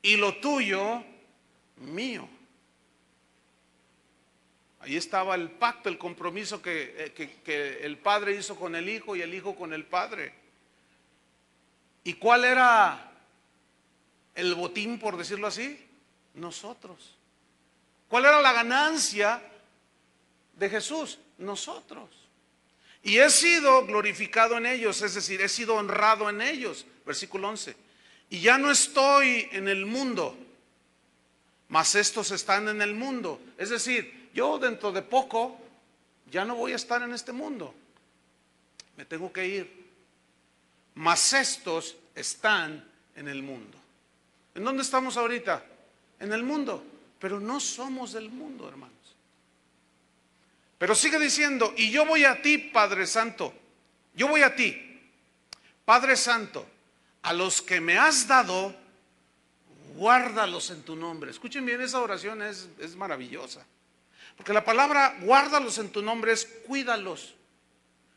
y lo tuyo mío. Ahí estaba el pacto, el compromiso que el Padre hizo con el Hijo y el Hijo con el Padre. ¿Y cuál era el botín, por decirlo así? Nosotros. ¿Cuál era la ganancia de Jesús? Nosotros. Y he sido glorificado en ellos, es decir, he sido honrado en ellos. Versículo 11. Y ya no estoy en el mundo, mas estos están en el mundo. Es decir, yo dentro de poco ya no voy a estar en este mundo. Me tengo que ir. Mas estos están en el mundo. ¿En dónde estamos ahorita? En el mundo. Pero no somos del mundo, hermanos. Pero sigue diciendo, y yo voy a ti, Padre Santo. Yo voy a ti, Padre Santo. A los que me has dado, guárdalos en tu nombre. Escuchen bien, esa oración es maravillosa. Porque la palabra guárdalos en tu nombre es cuídalos.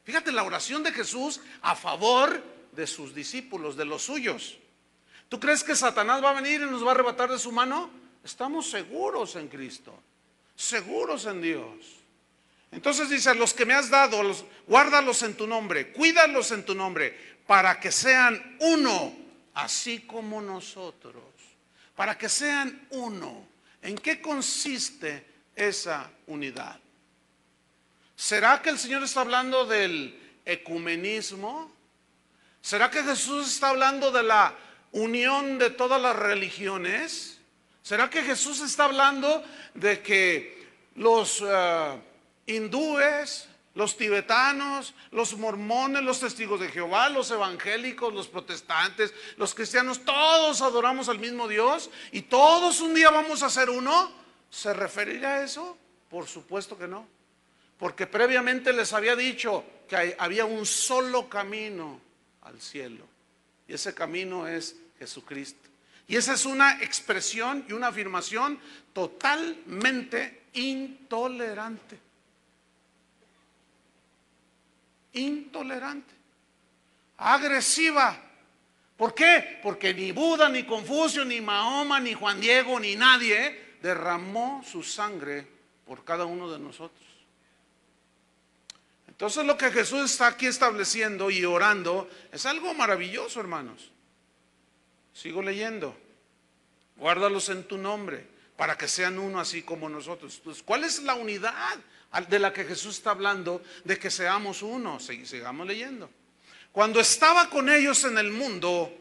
Fíjate la oración de Jesús a favor de sus discípulos, de los suyos. ¿Tú crees que Satanás va a venir y nos va a arrebatar de su mano? Estamos seguros en Cristo, seguros en Dios. Entonces dice, los que me has dado, guárdalos en tu nombre, cuídalos en tu nombre, para que sean uno, así como nosotros. Para que sean uno. ¿En qué consiste esa unidad? ¿Será que el Señor está hablando del ecumenismo? ¿Será que Jesús está hablando de la unión de todas las religiones? ¿Será que Jesús está hablando de que los hindúes, los tibetanos, los mormones, los testigos de Jehová, los evangélicos, los protestantes, los cristianos, todos adoramos al mismo Dios y todos un día vamos a ser uno? ¿Se referirá a eso? Por supuesto que no. Porque previamente les había dicho que había un solo camino al cielo. Y ese camino es Jesucristo. Y esa es una expresión y una afirmación totalmente intolerante. Intolerante. Agresiva. ¿Por qué? Porque ni Buda, ni Confucio, ni Mahoma, ni Juan Diego, ni nadie derramó su sangre por cada uno de nosotros. Entonces lo que Jesús está aquí estableciendo y orando es algo maravilloso, hermanos. Sigo leyendo. Guárdalos en tu nombre para que sean uno así como nosotros. Entonces, ¿cuál es la unidad de la que Jesús está hablando? De que seamos uno. Sigamos leyendo. Cuando estaba con ellos en el mundo,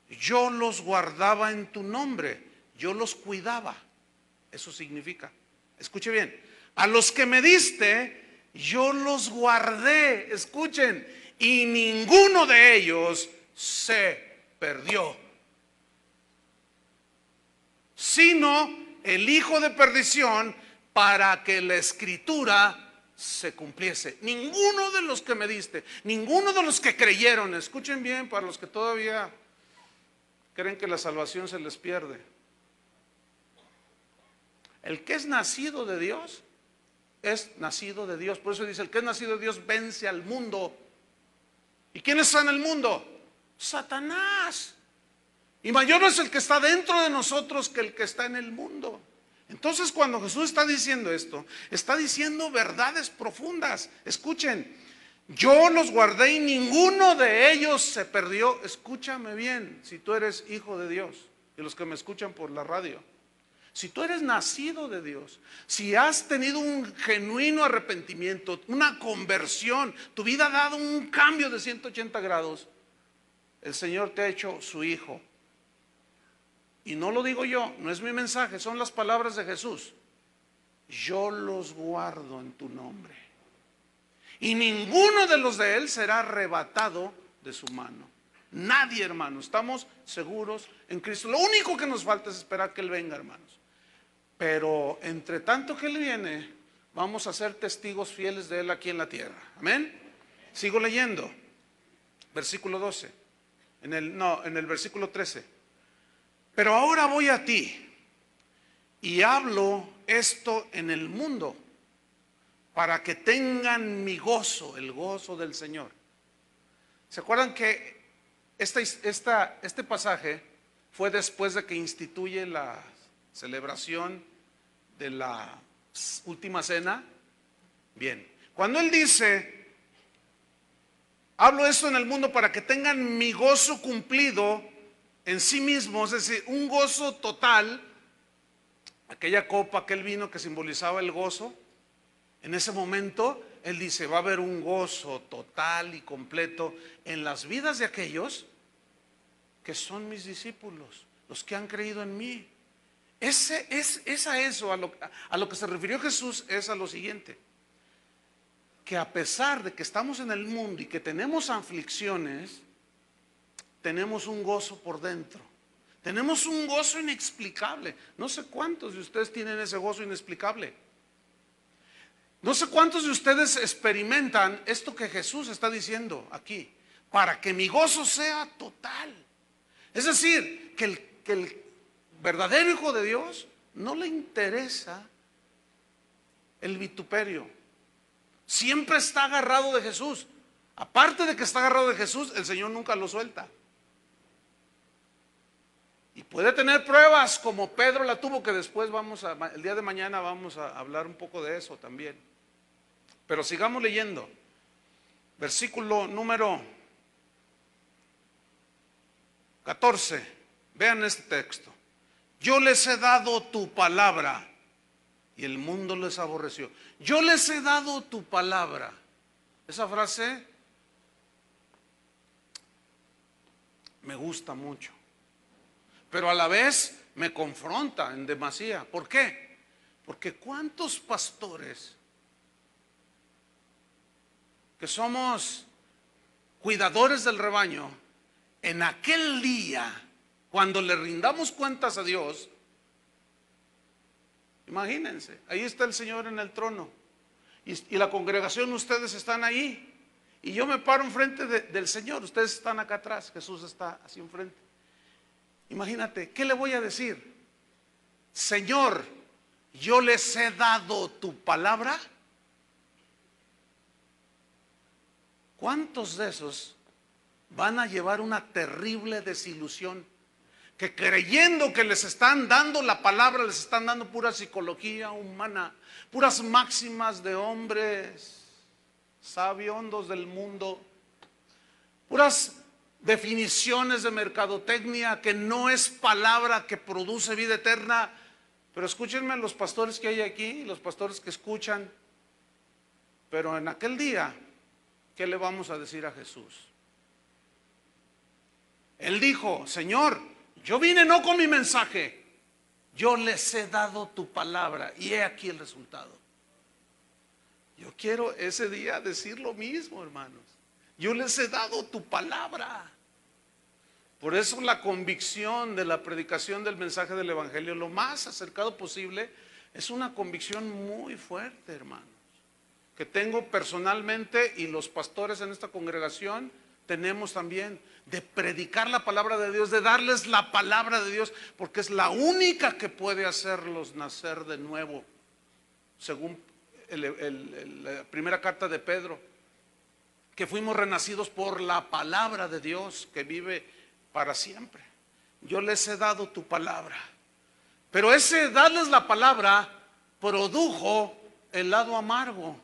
yo los guardaba en tu nombre. Yo los cuidaba. Eso significa. Escuche bien. A los que me diste, yo los guardé. Escuchen. Y ninguno de ellos se perdió, sino el hijo de perdición, para que la escritura se cumpliese. Ninguno de los que me diste, ninguno de los que creyeron, escuchen bien para los que todavía creen que la salvación se les pierde. El que es nacido de Dios, es nacido de Dios. Por eso dice, el que es nacido de Dios vence al mundo. ¿Y quién está en el mundo? Satanás. Y mayor es el que está dentro de nosotros que el que está en el mundo. Entonces, cuando Jesús está diciendo esto, está diciendo verdades profundas. Escuchen, yo los guardé y ninguno de ellos se perdió. Escúchame bien, si tú eres hijo de Dios, y los que me escuchan por la radio. Si tú eres nacido de Dios, si has tenido un genuino arrepentimiento, una conversión, tu vida ha dado un cambio de 180 grados, el Señor te ha hecho su hijo. Y no lo digo yo, no es mi mensaje, son las palabras de Jesús. Yo los guardo en tu nombre. Y ninguno de los de Él será arrebatado de su mano. Nadie, hermano, estamos seguros en Cristo. Lo único que nos falta es esperar que Él venga, hermanos. Pero entre tanto que Él viene, vamos a ser testigos fieles de Él aquí en la tierra. Amén. Sigo leyendo. Versículo 12. En el versículo 13. Pero ahora voy a ti y hablo esto en el mundo para que tengan mi gozo, el gozo del Señor. ¿Se acuerdan que este pasaje fue después de que instituye la celebración de la última cena? Bien, cuando Él dice, hablo esto en el mundo para que tengan mi gozo cumplido en sí mismos, es decir, un gozo total, aquella copa, aquel vino que simbolizaba el gozo, en ese momento Él dice, va a haber un gozo total y completo en las vidas de aquellos que son mis discípulos, los que han creído en mí. A lo que se refirió Jesús es a lo siguiente, que a pesar de que estamos en el mundo y que tenemos aflicciones, tenemos un gozo por dentro, tenemos un gozo inexplicable. No sé cuántos de ustedes tienen ese gozo inexplicable. No sé cuántos de ustedes experimentan esto que Jesús está diciendo aquí, para que mi gozo sea total. Es decir, que el verdadero hijo de Dios no le interesa el vituperio. Siempre está agarrado de Jesús. Aparte de que está agarrado de Jesús, el Señor nunca lo suelta. Y puede tener pruebas como Pedro la tuvo, que después el día de mañana vamos a hablar un poco de eso también. Pero sigamos leyendo. Versículo número 14. Vean este texto. Yo les he dado tu palabra y el mundo les aborreció. Yo les he dado tu palabra. Esa frase me gusta mucho, pero a la vez me confronta en demasía. ¿Por qué? Porque ¿cuántos pastores que somos cuidadores del rebaño, en aquel día, cuando le rindamos cuentas a Dios, imagínense, ahí está el Señor en el trono y la congregación, ustedes están ahí y yo me paro enfrente del Señor, ustedes están acá atrás, Jesús está así enfrente. Imagínate, ¿qué le voy a decir? Señor, yo les he dado tu palabra. ¿Cuántos de esos van a llevar una terrible desilusión? Que creyendo que les están dando la palabra, les están dando pura psicología humana, puras máximas de hombres sabiondos del mundo, puras definiciones de mercadotecnia, que no es palabra que produce vida eterna. Pero escúchenme los pastores que hay aquí, los pastores que escuchan. Pero en aquel día, ¿qué le vamos a decir a Jesús? Él dijo, Señor, yo vine no con mi mensaje, yo les he dado tu palabra y he aquí el resultado. Yo quiero ese día decir lo mismo, hermanos. Yo les he dado tu palabra. Por eso la convicción de la predicación del mensaje del Evangelio, lo más acercado posible, es una convicción muy fuerte, hermanos, que tengo personalmente, y los pastores en esta congregación tenemos también de predicar la palabra de Dios, de darles la palabra de Dios, porque es la única que puede hacerlos nacer de nuevo, según la primera carta de Pedro, que fuimos renacidos por la palabra de Dios que vive para siempre. Yo les he dado tu palabra, pero ese darles la palabra produjo el lado amargo.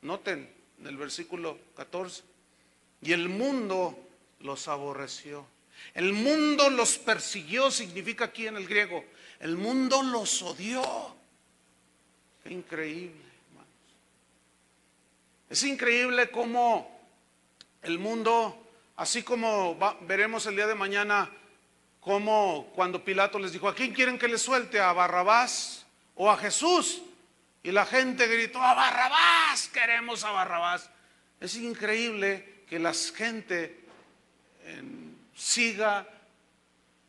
Noten en el versículo 14, y el mundo los aborreció. El mundo los persiguió, significa aquí en el griego. El mundo los odió. Qué increíble, hermanos. Es increíble cómo el mundo, así como veremos el día de mañana, como cuando Pilato les dijo: ¿a quién quieren que les suelte? ¿A Barrabás o a Jesús? Y la gente gritó: a Barrabás, queremos a Barrabás. Es increíble que la gente siga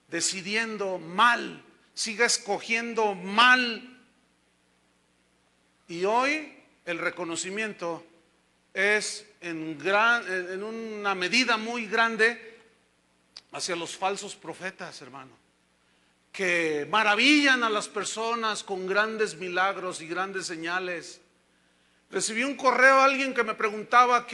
decidiendo mal, siga escogiendo mal. Y hoy el reconocimiento es en una medida muy grande hacia los falsos profetas, hermano, que maravillan a las personas con grandes milagros y grandes señales. Recibí un correo, alguien que me preguntaba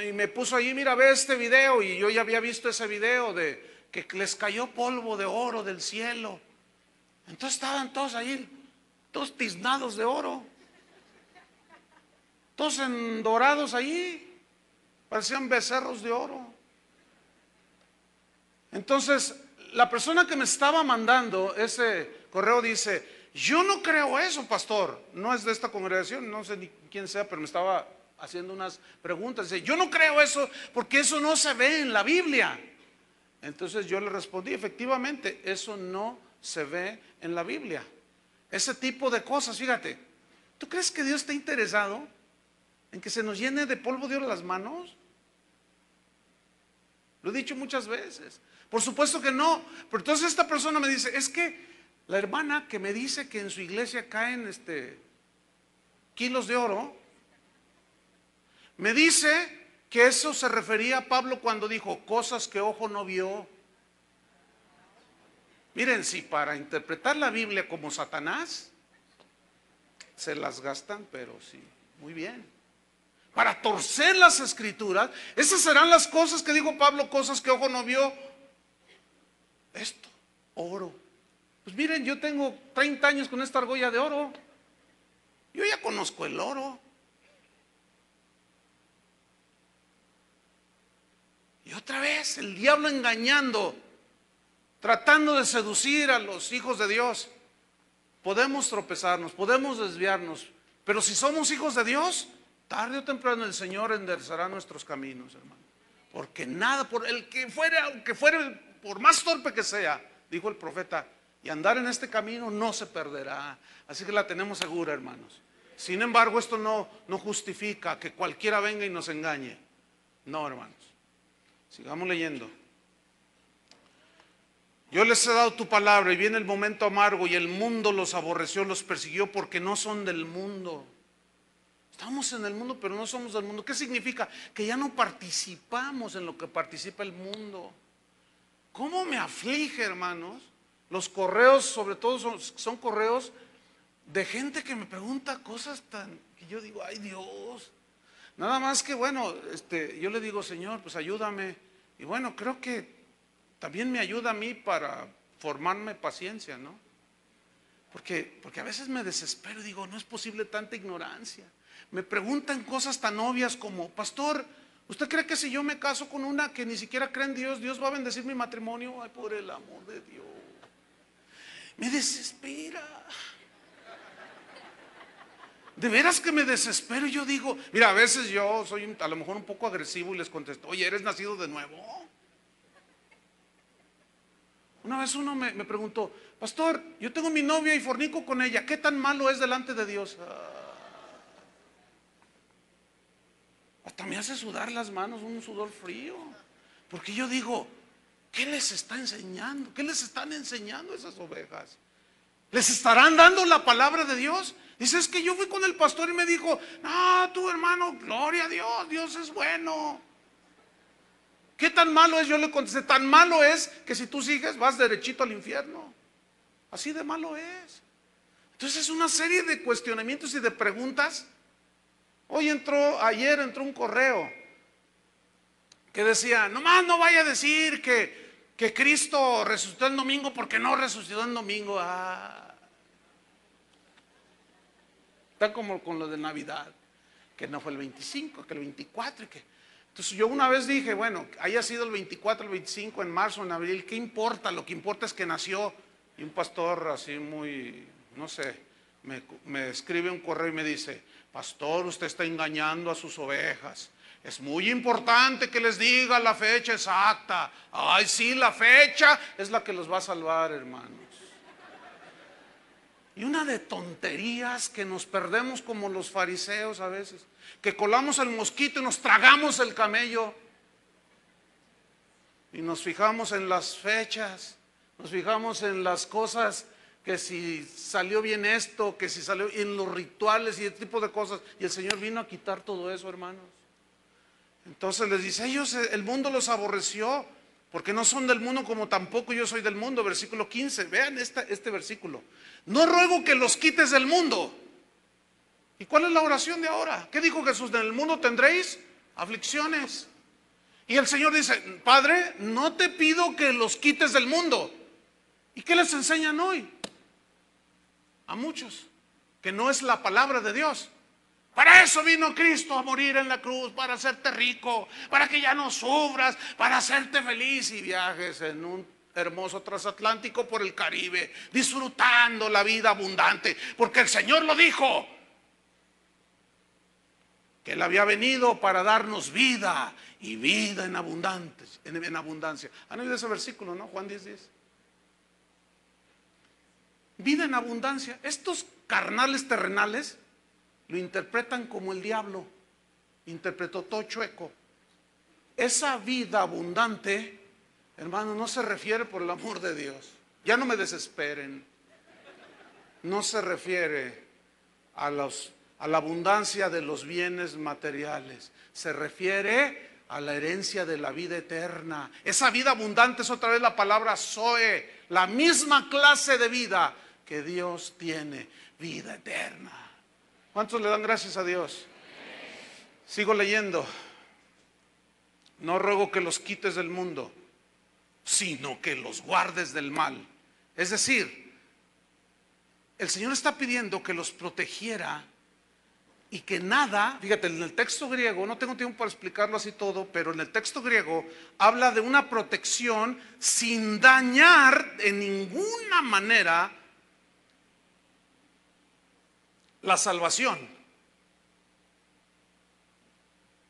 y me puso ahí: mira, ve este video, y yo ya había visto ese video de que les cayó polvo de oro del cielo. Entonces estaban todos ahí, todos tiznados de oro, todos endorados ahí, parecían becerros de oro. Entonces la persona que me estaba mandando ese correo dice: yo no creo eso, pastor. No es de esta congregación, no sé ni quién sea, pero me estaba haciendo unas preguntas. Dice: yo no creo eso porque eso no se ve en la Biblia. Entonces yo le respondí: efectivamente, eso no se ve en la Biblia. Ese tipo de cosas, fíjate. ¿Tú crees que Dios está interesado en que se nos llene de polvo de oro las manos? Lo he dicho muchas veces. Por supuesto que no. Pero entonces esta persona me dice: es que la hermana que me dice que en su iglesia caen kilos de oro, me dice que eso se refería a Pablo cuando dijo: cosas que ojo no vio. Miren, si para interpretar la Biblia como Satanás se las gastan, pero sí, muy bien. Para torcer las escrituras, esas serán las cosas que dijo Pablo: cosas que ojo no vio. Esto, oro. Pues miren, yo tengo 30 años con esta argolla de oro. Yo ya conozco el oro. Y otra vez el diablo engañando, tratando de seducir a los hijos de Dios. Podemos tropezarnos, podemos desviarnos, pero si somos hijos de Dios, tarde o temprano el Señor enderezará nuestros caminos, hermano. Porque nada, por el que fuera, aunque fuera, por más torpe que sea, dijo el profeta, y andar en este camino no se perderá. Así que la tenemos segura, hermanos. Sin embargo, esto no justifica que cualquiera venga y nos engañe. No, hermanos. Sigamos leyendo. Yo les he dado tu palabra, y viene el momento amargo, y el mundo los aborreció, los persiguió, porque no son del mundo. Estamos en el mundo, pero no somos del mundo. ¿Qué significa? Que ya no participamos en lo que participa el mundo. ¿Cómo me aflige, hermanos? Los correos, sobre todo, son correos de gente que me pregunta cosas que yo digo: ay Dios. Nada más que, bueno, yo le digo: Señor, pues ayúdame. Y bueno, creo que también me ayuda a mí para formarme paciencia, ¿no? Porque a veces me desespero y digo: no es posible tanta ignorancia. Me preguntan cosas tan obvias como: pastor, ¿usted cree que si yo me caso con una que ni siquiera cree en Dios, Dios va a bendecir mi matrimonio? Ay, por el amor de Dios. Me desespera. De veras que me desespero. Yo digo, mira, a veces yo soy a lo mejor un poco agresivo y les contesto: oye, ¿eres nacido de nuevo? Una vez uno me preguntó: pastor, yo tengo mi novia y fornico con ella, ¿qué tan malo es delante de Dios? Hasta me hace sudar las manos, un sudor frío. Porque yo digo: ¿qué les está enseñando? ¿Qué les están enseñando esas ovejas? ¿Les estarán dando la palabra de Dios? Dice: es que yo fui con el pastor y me dijo: no, tú hermano, gloria a Dios, Dios es bueno. ¿Qué tan malo es? Yo le contesté, tan malo es que si tú sigues vas derechito al infierno. Así de malo es. Entonces es una serie de cuestionamientos y de preguntas. Ayer entró un correo que decía, nomás no vaya a decir que Cristo resucitó el domingo porque no resucitó el domingo. Está como con lo de Navidad, que no fue el 25, que el 24 y que... Entonces yo una vez dije, bueno, haya sido el 24, el 25, en marzo, en abril, ¿qué importa? Lo que importa es que nació. Y un pastor así muy, no sé, me escribe un correo y me dice, pastor, usted está engañando a sus ovejas. Es muy importante que les diga la fecha exacta. Ay, sí, la fecha es la que los va a salvar, hermanos. Y una de tonterías que nos perdemos como los fariseos a veces, que colamos el mosquito y nos tragamos el camello. Y nos fijamos en las fechas, nos fijamos en las cosas, que si salió bien esto, que si salió en los rituales y ese tipo de cosas. Y el Señor vino a quitar todo eso, hermanos. Entonces les dice, el mundo los aborreció, porque no son del mundo como tampoco yo soy del mundo. Versículo 15, vean este versículo. No ruego que los quites del mundo. ¿Y cuál es la oración de ahora? ¿Qué dijo Jesús? En el mundo tendréis aflicciones. Y el Señor dice, Padre, no te pido que los quites del mundo. ¿Y qué les enseñan hoy? A muchos, que no es la palabra de Dios. Para eso vino Cristo a morir en la cruz, para hacerte rico, para que ya no sufras, para hacerte feliz y viajes en un hermoso transatlántico por el Caribe, disfrutando la vida abundante, porque el Señor lo dijo, que Él había venido para darnos vida y vida en abundancia. ¿Han oído ese versículo, no? Juan 10:10. Vida en abundancia. Estos carnales terrenales lo interpretan como el diablo interpretó, todo chueco. Esa vida abundante, hermano, no se refiere, por el amor de Dios, ya no me desesperen, no se refiere a la abundancia de los bienes materiales, se refiere a la herencia de la vida eterna. Esa vida abundante es otra vez la palabra Zoe, la misma clase de vida que Dios tiene, vida eterna. ¿Cuántos le dan gracias a Dios? Sigo leyendo. No ruego que los quites del mundo, sino que los guardes del mal. Es decir, el Señor está pidiendo que los protegiera y que nada, fíjate, en el texto griego, no tengo tiempo para explicarlo así todo, pero en el texto griego habla de una protección sin dañar en ninguna manera la salvación.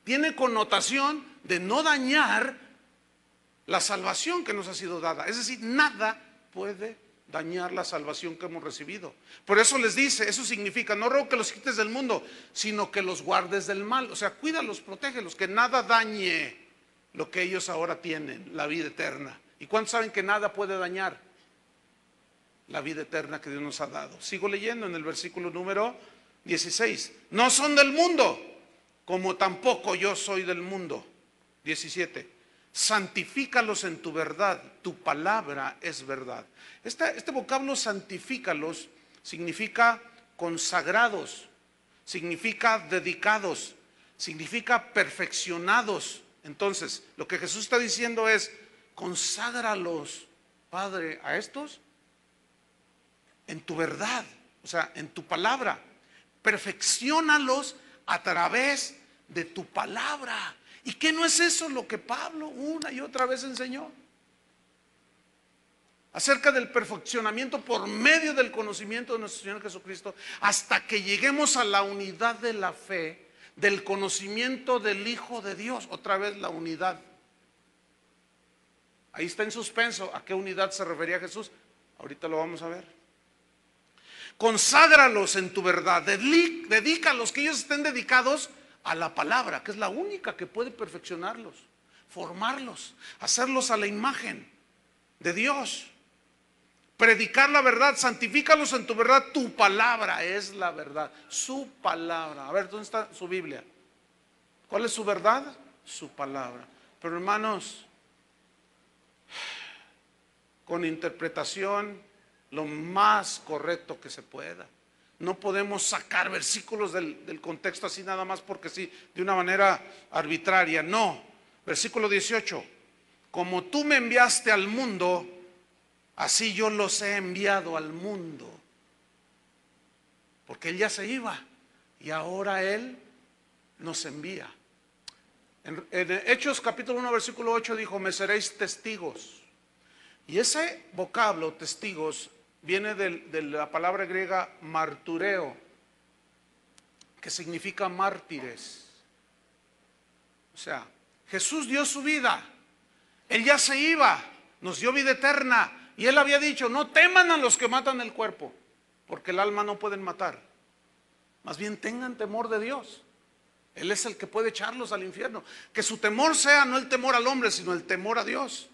Tiene connotación de no dañar la salvación que nos ha sido dada. Es decir, nada puede dañar la salvación que hemos recibido. Por eso les dice, eso significa, no ruego que los quites del mundo, sino que los guardes del mal. O sea, cuídalos, protégelos, que nada dañe lo que ellos ahora tienen, la vida eterna. ¿Y cuántos saben que nada puede dañar la vida eterna que Dios nos ha dado? Sigo leyendo en el versículo número 16. No son del mundo, como tampoco yo soy del mundo. 17. Santifícalos en tu verdad, tu palabra es verdad. Este vocablo santifícalos significa consagrados, significa dedicados, significa perfeccionados. Entonces, lo que Jesús está diciendo es, conságralos, Padre, a estos en tu verdad, o sea, en tu palabra. Perfecciónalos a través de tu palabra. ¿Y qué no es eso lo que Pablo una y otra vez enseñó? Acerca del perfeccionamiento por medio del conocimiento de nuestro Señor Jesucristo, hasta que lleguemos a la unidad de la fe, del conocimiento del Hijo de Dios. Otra vez la unidad. Ahí está en suspenso a qué unidad se refería Jesús. Ahorita lo vamos a ver. Conságralos en tu verdad, dedícalos, que ellos estén dedicados a la palabra, que es la única que puede perfeccionarlos, formarlos, hacerlos a la imagen de Dios. Predicar la verdad, santifícalos en tu verdad, tu palabra es la verdad, su palabra. A ver, ¿dónde está su Biblia? ¿Cuál es su verdad? Su palabra. pero hermanos, con interpretación lo más correcto que se pueda. No podemos sacar versículos del contexto así nada más porque sí, de una manera arbitraria. No. Versículo 18. Como tú me enviaste al mundo, así yo los he enviado al mundo. Porque Él ya se iba y ahora Él nos envía. En Hechos capítulo 1 versículo 8 dijo: me seréis testigos. Y ese vocablo, testigos, viene de la palabra griega martureo, que significa mártires. O sea, Jesús dio su vida, Él ya se iba, nos dio vida eterna, y Él había dicho: no teman a los que matan el cuerpo, porque el alma no pueden matar. Más bien tengan temor de Dios. Él es el que puede echarlos al infierno. Que su temor sea no el temor al hombre, sino el temor a Dios.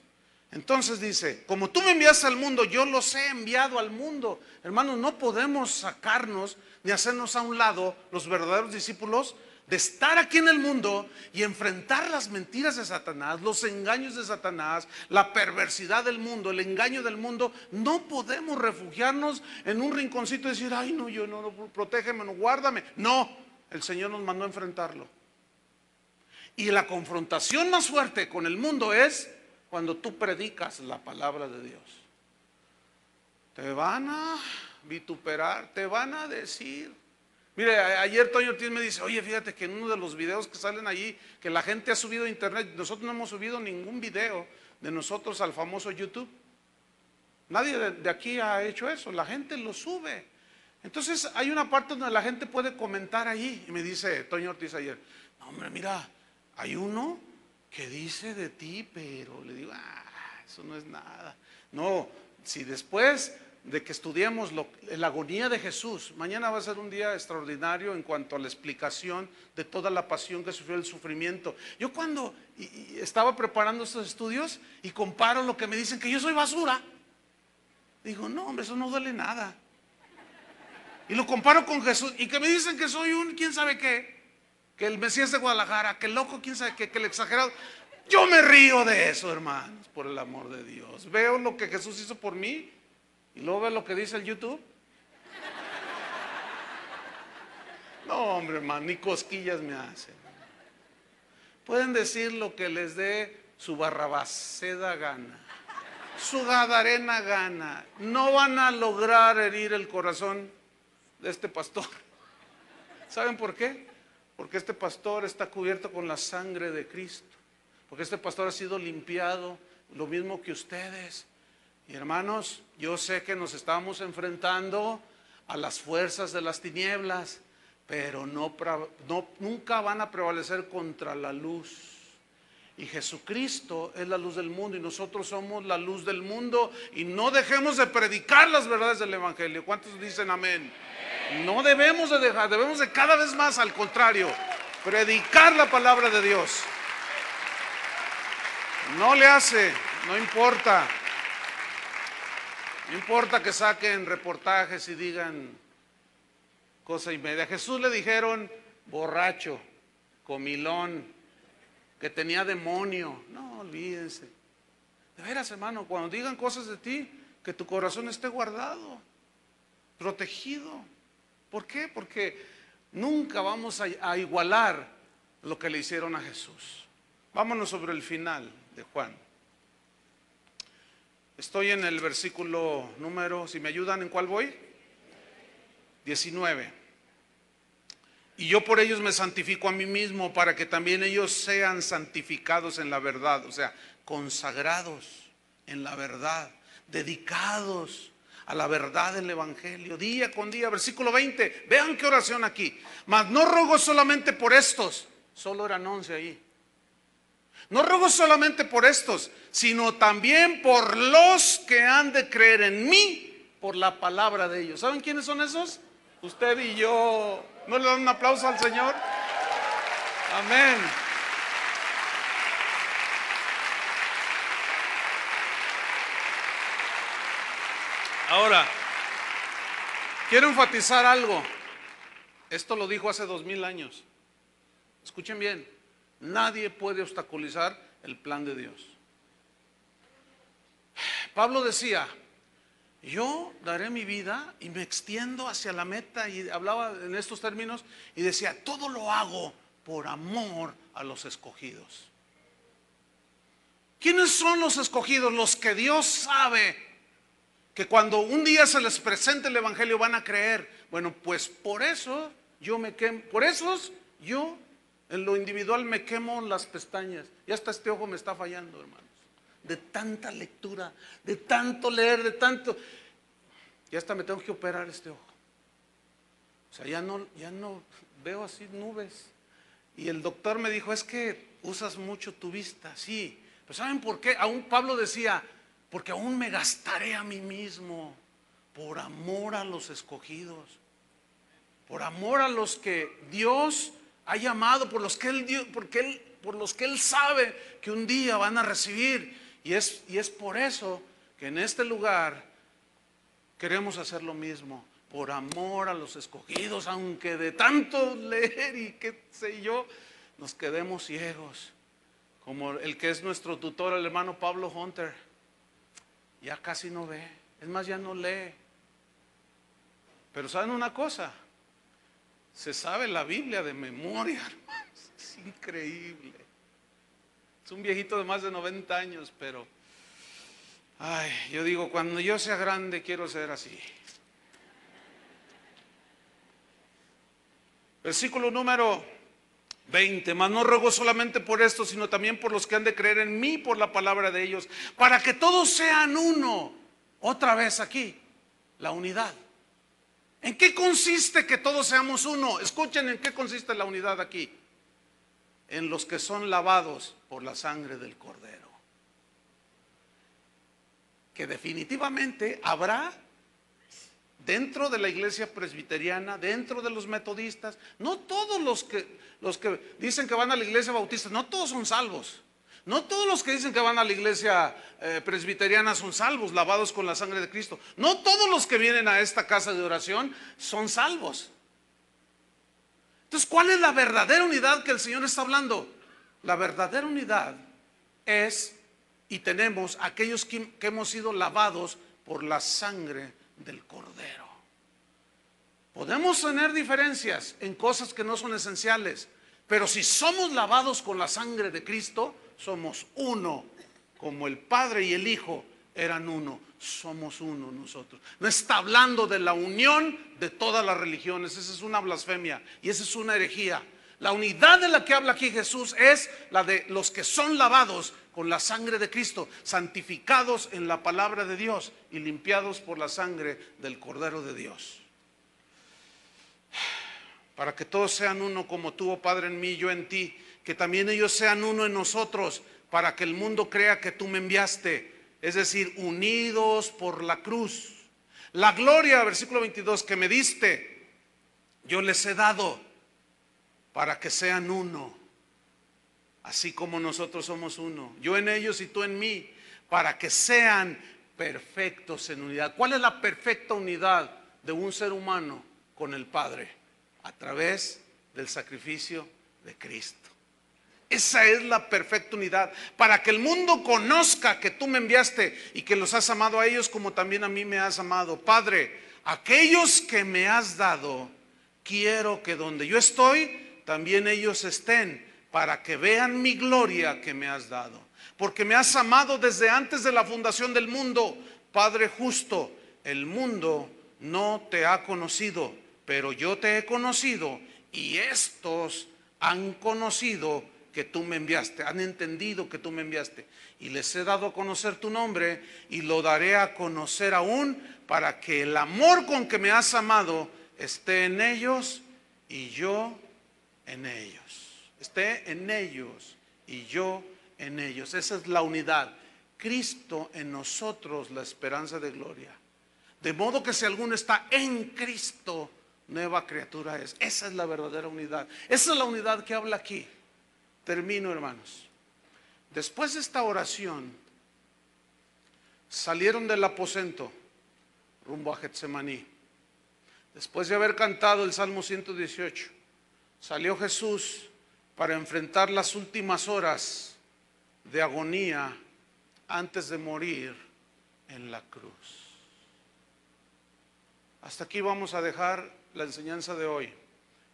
Entonces dice: como tú me enviaste al mundo, yo los he enviado al mundo. Hermanos, no podemos sacarnos ni hacernos a un lado, los verdaderos discípulos, de estar aquí en el mundo y enfrentar las mentiras de Satanás, los engaños de Satanás, la perversidad del mundo, el engaño del mundo. No podemos refugiarnos en un rinconcito y decir: ay no, yo no, protégeme, no, guárdame. No, el Señor nos mandó a enfrentarlo. Y la confrontación más fuerte con el mundo es cuando tú predicas la palabra de Dios. Te van a vituperar, te van a decir. Mire, ayer Toño Ortiz me dice: oye, fíjate que en uno de los videos que salen allí, que la gente ha subido a internet, nosotros no hemos subido ningún video de nosotros al famoso YouTube. Nadie de aquí ha hecho eso, la gente lo sube. Entonces hay una parte donde la gente puede comentar allí. Y me dice Toño Ortiz ayer: no, hombre, mira, hay uno que dice de ti, pero le digo: eso no es nada. No, si después de que estudiemos la agonía de Jesús, mañana va a ser un día extraordinario en cuanto a la explicación de toda la pasión que sufrió, el sufrimiento. Yo cuando estaba preparando estos estudios y comparo lo que me dicen, que yo soy basura, digo: no, hombre, eso no duele nada. Y lo comparo con Jesús, y que me dicen que soy un quién sabe qué, que el Mesías de Guadalajara, que el loco quién sabe qué, que el exagerado. Yo me río de eso, hermanos, por el amor de Dios. Veo lo que Jesús hizo por mí y luego veo lo que dice el YouTube. No, hombre, hermano, ni cosquillas me hacen. Pueden decir lo que les dé su barrabaseda gana, su gadarena gana. No van a lograr herir el corazón de este pastor. ¿Saben por qué? Porque este pastor está cubierto con la sangre de Cristo. Porque este pastor ha sido limpiado, lo mismo que ustedes. Y hermanos, yo sé que nos estamos enfrentando a las fuerzas de las tinieblas, pero nunca van a prevalecer contra la luz. Y Jesucristo es la luz del mundo y nosotros somos la luz del mundo. Y no dejemos de predicar las verdades del Evangelio. ¿Cuántos dicen amén? No debemos de dejar, debemos de cada vez más, al contrario, predicar la palabra de Dios. No le hace, no importa. No importa que saquen reportajes y digan cosa y media. A Jesús le dijeron borracho, comilón, que tenía demonio. No, olvídense. De veras, hermano, cuando digan cosas de ti, que tu corazón esté guardado, protegido. ¿Por qué? Porque nunca vamos a igualar lo que le hicieron a Jesús. Vámonos sobre el final de Juan. Estoy en el versículo número, si me ayudan, ¿en cuál voy? 19. Y yo por ellos me santifico a mí mismo, para que también ellos sean santificados en la verdad. O sea, consagrados en la verdad, dedicados a la verdad del Evangelio, día con día. Versículo 20, vean qué oración aquí. Mas no ruego solamente por estos, solo eran 11 ahí. No ruego solamente por estos, sino también por los que han de creer en mí por la palabra de ellos. ¿Saben quiénes son esos? Usted y yo. ¿No le dan un aplauso al Señor? Amén. Ahora, quiero enfatizar algo. Esto lo dijo hace 2000 años. Escuchen bien. Nadie puede obstaculizar el plan de Dios. Pablo decía, yo daré mi vida y me extiendo hacia la meta, y hablaba en estos términos y decía, todo lo hago por amor a los escogidos. ¿Quiénes son los escogidos? Los que Dios sabe que cuando un día se les presente el evangelio van a creer. Bueno, pues por eso yo me quemo, por eso yo en lo individual me quemo las pestañas. Y hasta este ojo me está fallando, hermanos, de tanta lectura, de tanto leer, de tanto, y hasta me tengo que operar este ojo. O sea, ya no veo así nubes. Y el doctor me dijo, es que usas mucho tu vista. Sí, pero ¿saben por qué? Aún Pablo decía, porque aún me gastaré a mí mismo por amor a los escogidos, por amor a los que Dios ha llamado, por los que Él sabe que un día van a recibir. Y es por eso que en este lugar queremos hacer lo mismo, por amor a los escogidos, aunque de tanto leer y qué sé yo, nos quedemos ciegos. Como el que es nuestro tutor, el hermano Pablo Hunter, ya casi no ve, es más, ya no lee. Pero ¿saben una cosa? Se sabe la Biblia de memoria, hermanos. Es increíble. Es un viejito de más de 90 años, pero yo digo, cuando yo sea grande quiero ser así. Versículo número 20, mas no ruego solamente por esto, sino también por los que han de creer en mí por la palabra de ellos, para que todos sean uno. Otra vez aquí, la unidad. ¿En qué consiste que todos seamos uno? Escuchen en qué consiste la unidad aquí. En los que son lavados por la sangre del Cordero. Que definitivamente habrá dentro de la iglesia presbiteriana, dentro de los metodistas, no todos los que dicen que van a la iglesia bautista, no todos son salvos. No todos los que dicen que van a la iglesia presbiteriana son salvos, lavados con la sangre de Cristo. No todos los que vienen a esta casa de oración son salvos. Entonces, ¿cuál es la verdadera unidad que el Señor está hablando? La verdadera unidad es, y tenemos aquellos que hemos sido lavados por la sangre del Cordero. Podemos tener diferencias en cosas que no son esenciales, pero si somos lavados con la sangre de Cristo, somos uno, como el Padre y el Hijo eran uno. Somos uno nosotros. No está hablando de la unión de todas las religiones. Esa es una blasfemia y esa es una herejía. La unidad de la que habla aquí Jesús es la de los que son lavados con la sangre de Cristo, santificados en la palabra de Dios y limpiados por la sangre del Cordero de Dios. Para que todos sean uno, como tú, oh Padre, en mí y yo en ti, que también ellos sean uno en nosotros, para que el mundo crea que tú me enviaste. Es decir, unidos por la cruz. La gloria, versículo 22, que me diste, yo les he dado para que sean uno, así como nosotros somos uno. Yo en ellos y tú en mí, para que sean perfectos en unidad. ¿Cuál es la perfecta unidad de un ser humano con el Padre? A través del sacrificio de Cristo. Esa es la perfecta unidad, para que el mundo conozca que tú me enviaste y que los has amado a ellos como también a mí me has amado. Padre, aquellos que me has dado, quiero que donde yo estoy, también ellos estén, para que vean mi gloria que me has dado. Porque me has amado desde antes de la fundación del mundo. Padre justo, el mundo no te ha conocido, pero yo te he conocido, y estos han conocido que tú me enviaste, han entendido que tú me enviaste, y les he dado a conocer tu nombre, y lo daré a conocer aún, para que el amor con que me has amado esté en ellos y yo en ellos. Esté en ellos y yo en ellos. Esa es la unidad. Cristo en nosotros, la esperanza de gloria. De modo que si alguno está en Cristo, nueva criatura es. Esa es la verdadera unidad. Esa es la unidad que habla aquí. Termino, hermanos. Después de esta oración, salieron del aposento rumbo a Getsemaní. Después de haber cantado el Salmo 118, salió Jesús para enfrentar las últimas horas de agonía antes de morir en la cruz. Hasta aquí vamos a dejar la enseñanza de hoy.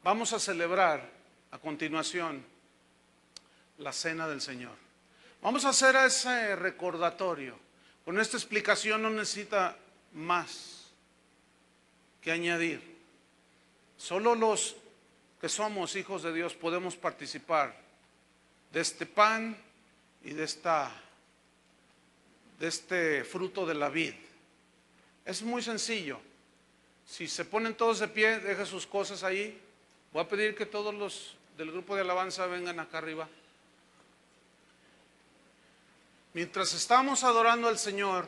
Vamos a celebrar a continuación la cena del Señor. Vamos a hacer ese recordatorio. Con esta explicación no necesita más que añadir. Solo los que somos hijos de Dios podemos participar de este pan y de este fruto de la vid. Es muy sencillo. Si se ponen todos de pie, deje sus cosas ahí. Voy a pedir que todos los del grupo de alabanza vengan acá arriba. Mientras estamos adorando al Señor,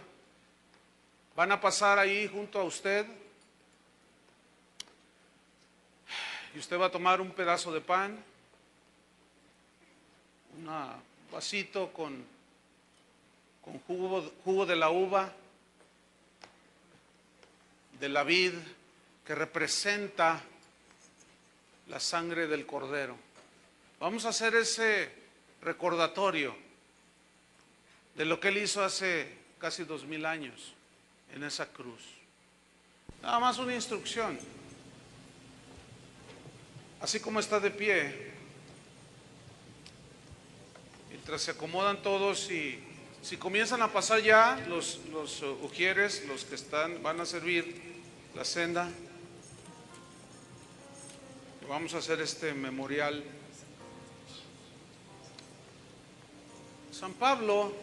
van a pasar ahí junto a usted y usted va a tomar un pedazo de pan, un vasito con jugo de la uva, de la vid, que representa la sangre del Cordero. Vamos a hacer ese recordatorio de lo que Él hizo hace casi 2000 años en esa cruz. Nada más una instrucción. Así como está de pie, mientras se acomodan todos, y si comienzan a pasar ya los ujieres, los que van a servir la cena, vamos a hacer este memorial. San Pablo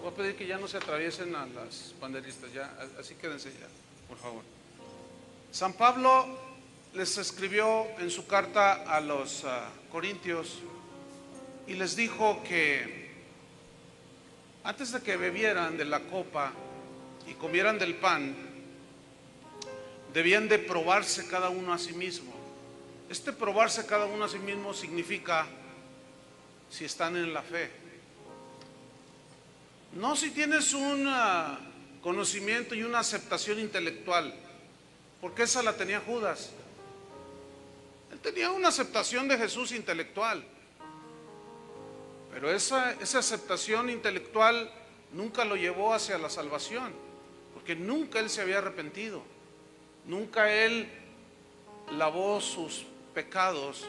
voy a pedir que ya no se atraviesen a las banderistas, ya, así quédense ya, por favor. San Pablo les escribió en su carta a los Corintios y les dijo que antes de que bebieran de la copa y comieran del pan, debían de probarse cada uno a sí mismo. Este probarse cada uno a sí mismo significa si están en la fe. No si tienes un conocimiento y una aceptación intelectual, porque esa la tenía Judas. Él tenía una aceptación de Jesús intelectual, pero esa aceptación intelectual nunca lo llevó hacia la salvación, porque nunca él se había arrepentido, nunca él lavó sus pecados,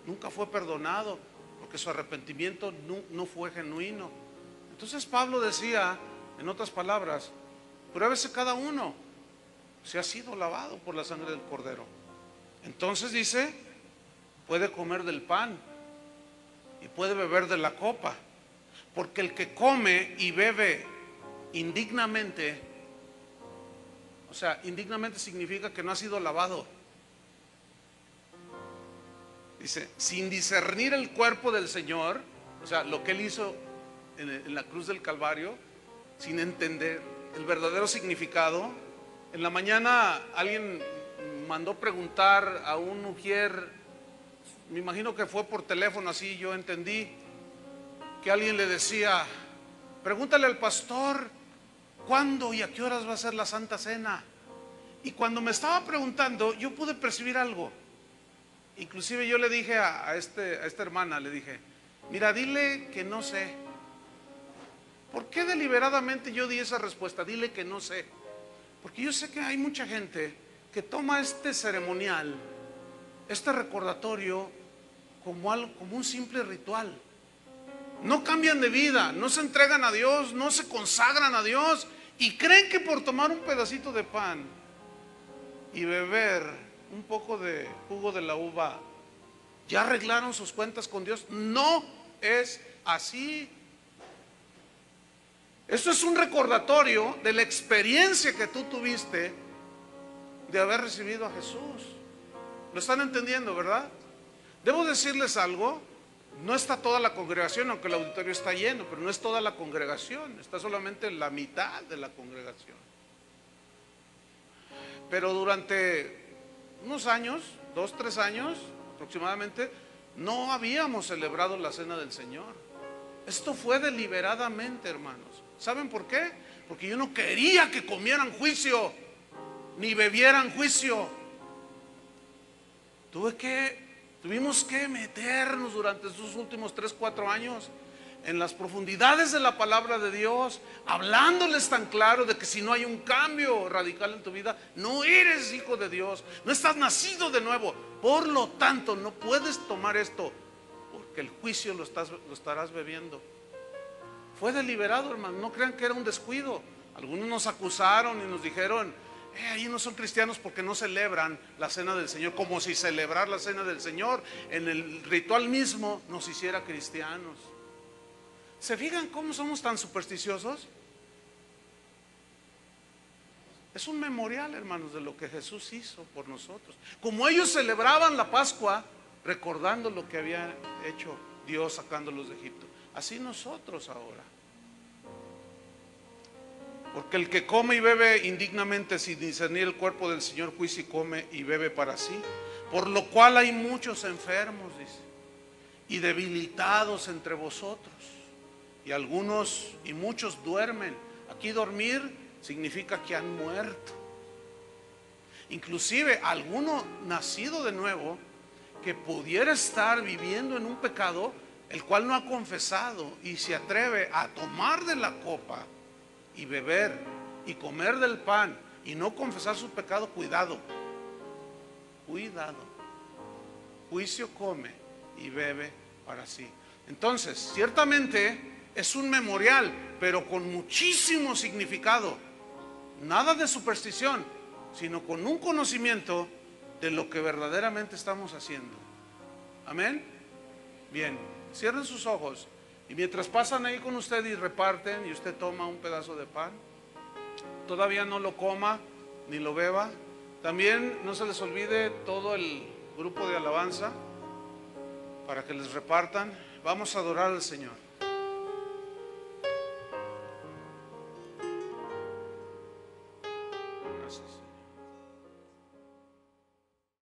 nunca fue perdonado, porque su arrepentimiento no fue genuino. Entonces Pablo decía, en otras palabras, pruébese cada uno si ha sido lavado por la sangre del Cordero. Entonces dice, puede comer del pan y puede beber de la copa, porque el que come y bebe indignamente, o sea, indignamente significa que no ha sido lavado. Dice, sin discernir el cuerpo del Señor, o sea, lo que Él hizo en la cruz del Calvario, sin entender el verdadero significado. En la mañana alguien mandó preguntar a un ujier, me imagino que fue por teléfono, así yo entendí, que alguien le decía, pregúntale al pastor cuándo y a qué horas va a ser la Santa Cena. Y cuando me estaba preguntando, yo pude percibir algo. Inclusive yo le dije a esta hermana, le dije, mira, dile que no sé. ¿Por qué deliberadamente yo di esa respuesta? Dile que no sé. Porque yo sé que hay mucha gente que toma este ceremonial, este recordatorio, como un simple ritual. No cambian de vida, no se entregan a Dios, no se consagran a Dios, y creen que por tomar un pedacito de pan y beber un poco de jugo de la uva ya arreglaron sus cuentas con Dios. No es así. Esto es un recordatorio de la experiencia que tú tuviste de haber recibido a Jesús. ¿Lo están entendiendo, verdad? Debo decirles algo, no está toda la congregación, aunque el auditorio está lleno, pero no es toda la congregación, está solamente la mitad de la congregación. Pero durante unos años, 2, 3 años aproximadamente, no habíamos celebrado la cena del Señor. Esto fue deliberadamente, hermanos. ¿Saben por qué? Porque yo no quería que comieran juicio, ni bebieran juicio. Tuvimos que meternos durante estos últimos 3, 4 años en las profundidades de la palabra de Dios, hablándoles tan claro de que si no hay un cambio radical en tu vida, no eres hijo de Dios, no estás nacido de nuevo. Por lo tanto, no puedes tomar esto, porque el juicio lo estarás bebiendo. Fue deliberado, hermano, no crean que era un descuido. Algunos nos acusaron y nos dijeron: ahí no son cristianos porque no celebran la cena del Señor, como si celebrar la cena del Señor en el ritual mismo nos hiciera cristianos. ¿Se fijan cómo somos tan supersticiosos? Es un memorial, hermanos, de lo que Jesús hizo por nosotros. Como ellos celebraban la Pascua recordando lo que había hecho Dios sacándolos de Egipto, así nosotros ahora. Porque el que come y bebe indignamente sin discernir el cuerpo del Señor, juicio y come y bebe para sí. Por lo cual hay muchos enfermos, dice, y debilitados entre vosotros, y algunos y muchos duermen. Aquí dormir significa que han muerto. Inclusive alguno nacido de nuevo que pudiera estar viviendo en un pecado el cual no ha confesado y se atreve a tomar de la copa y beber y comer del pan y no confesar su pecado, cuidado, cuidado. Juicio come y bebe para sí. Entonces, ciertamente es un memorial, pero con muchísimo significado. Nada de superstición, sino con un conocimiento de lo que verdaderamente estamos haciendo. Amén. Bien, cierren sus ojos. Y mientras pasan ahí con usted y reparten y usted toma un pedazo de pan, todavía no lo coma ni lo beba. También no se les olvide todo el grupo de alabanza para que les repartan. Vamos a adorar al Señor. Gracias.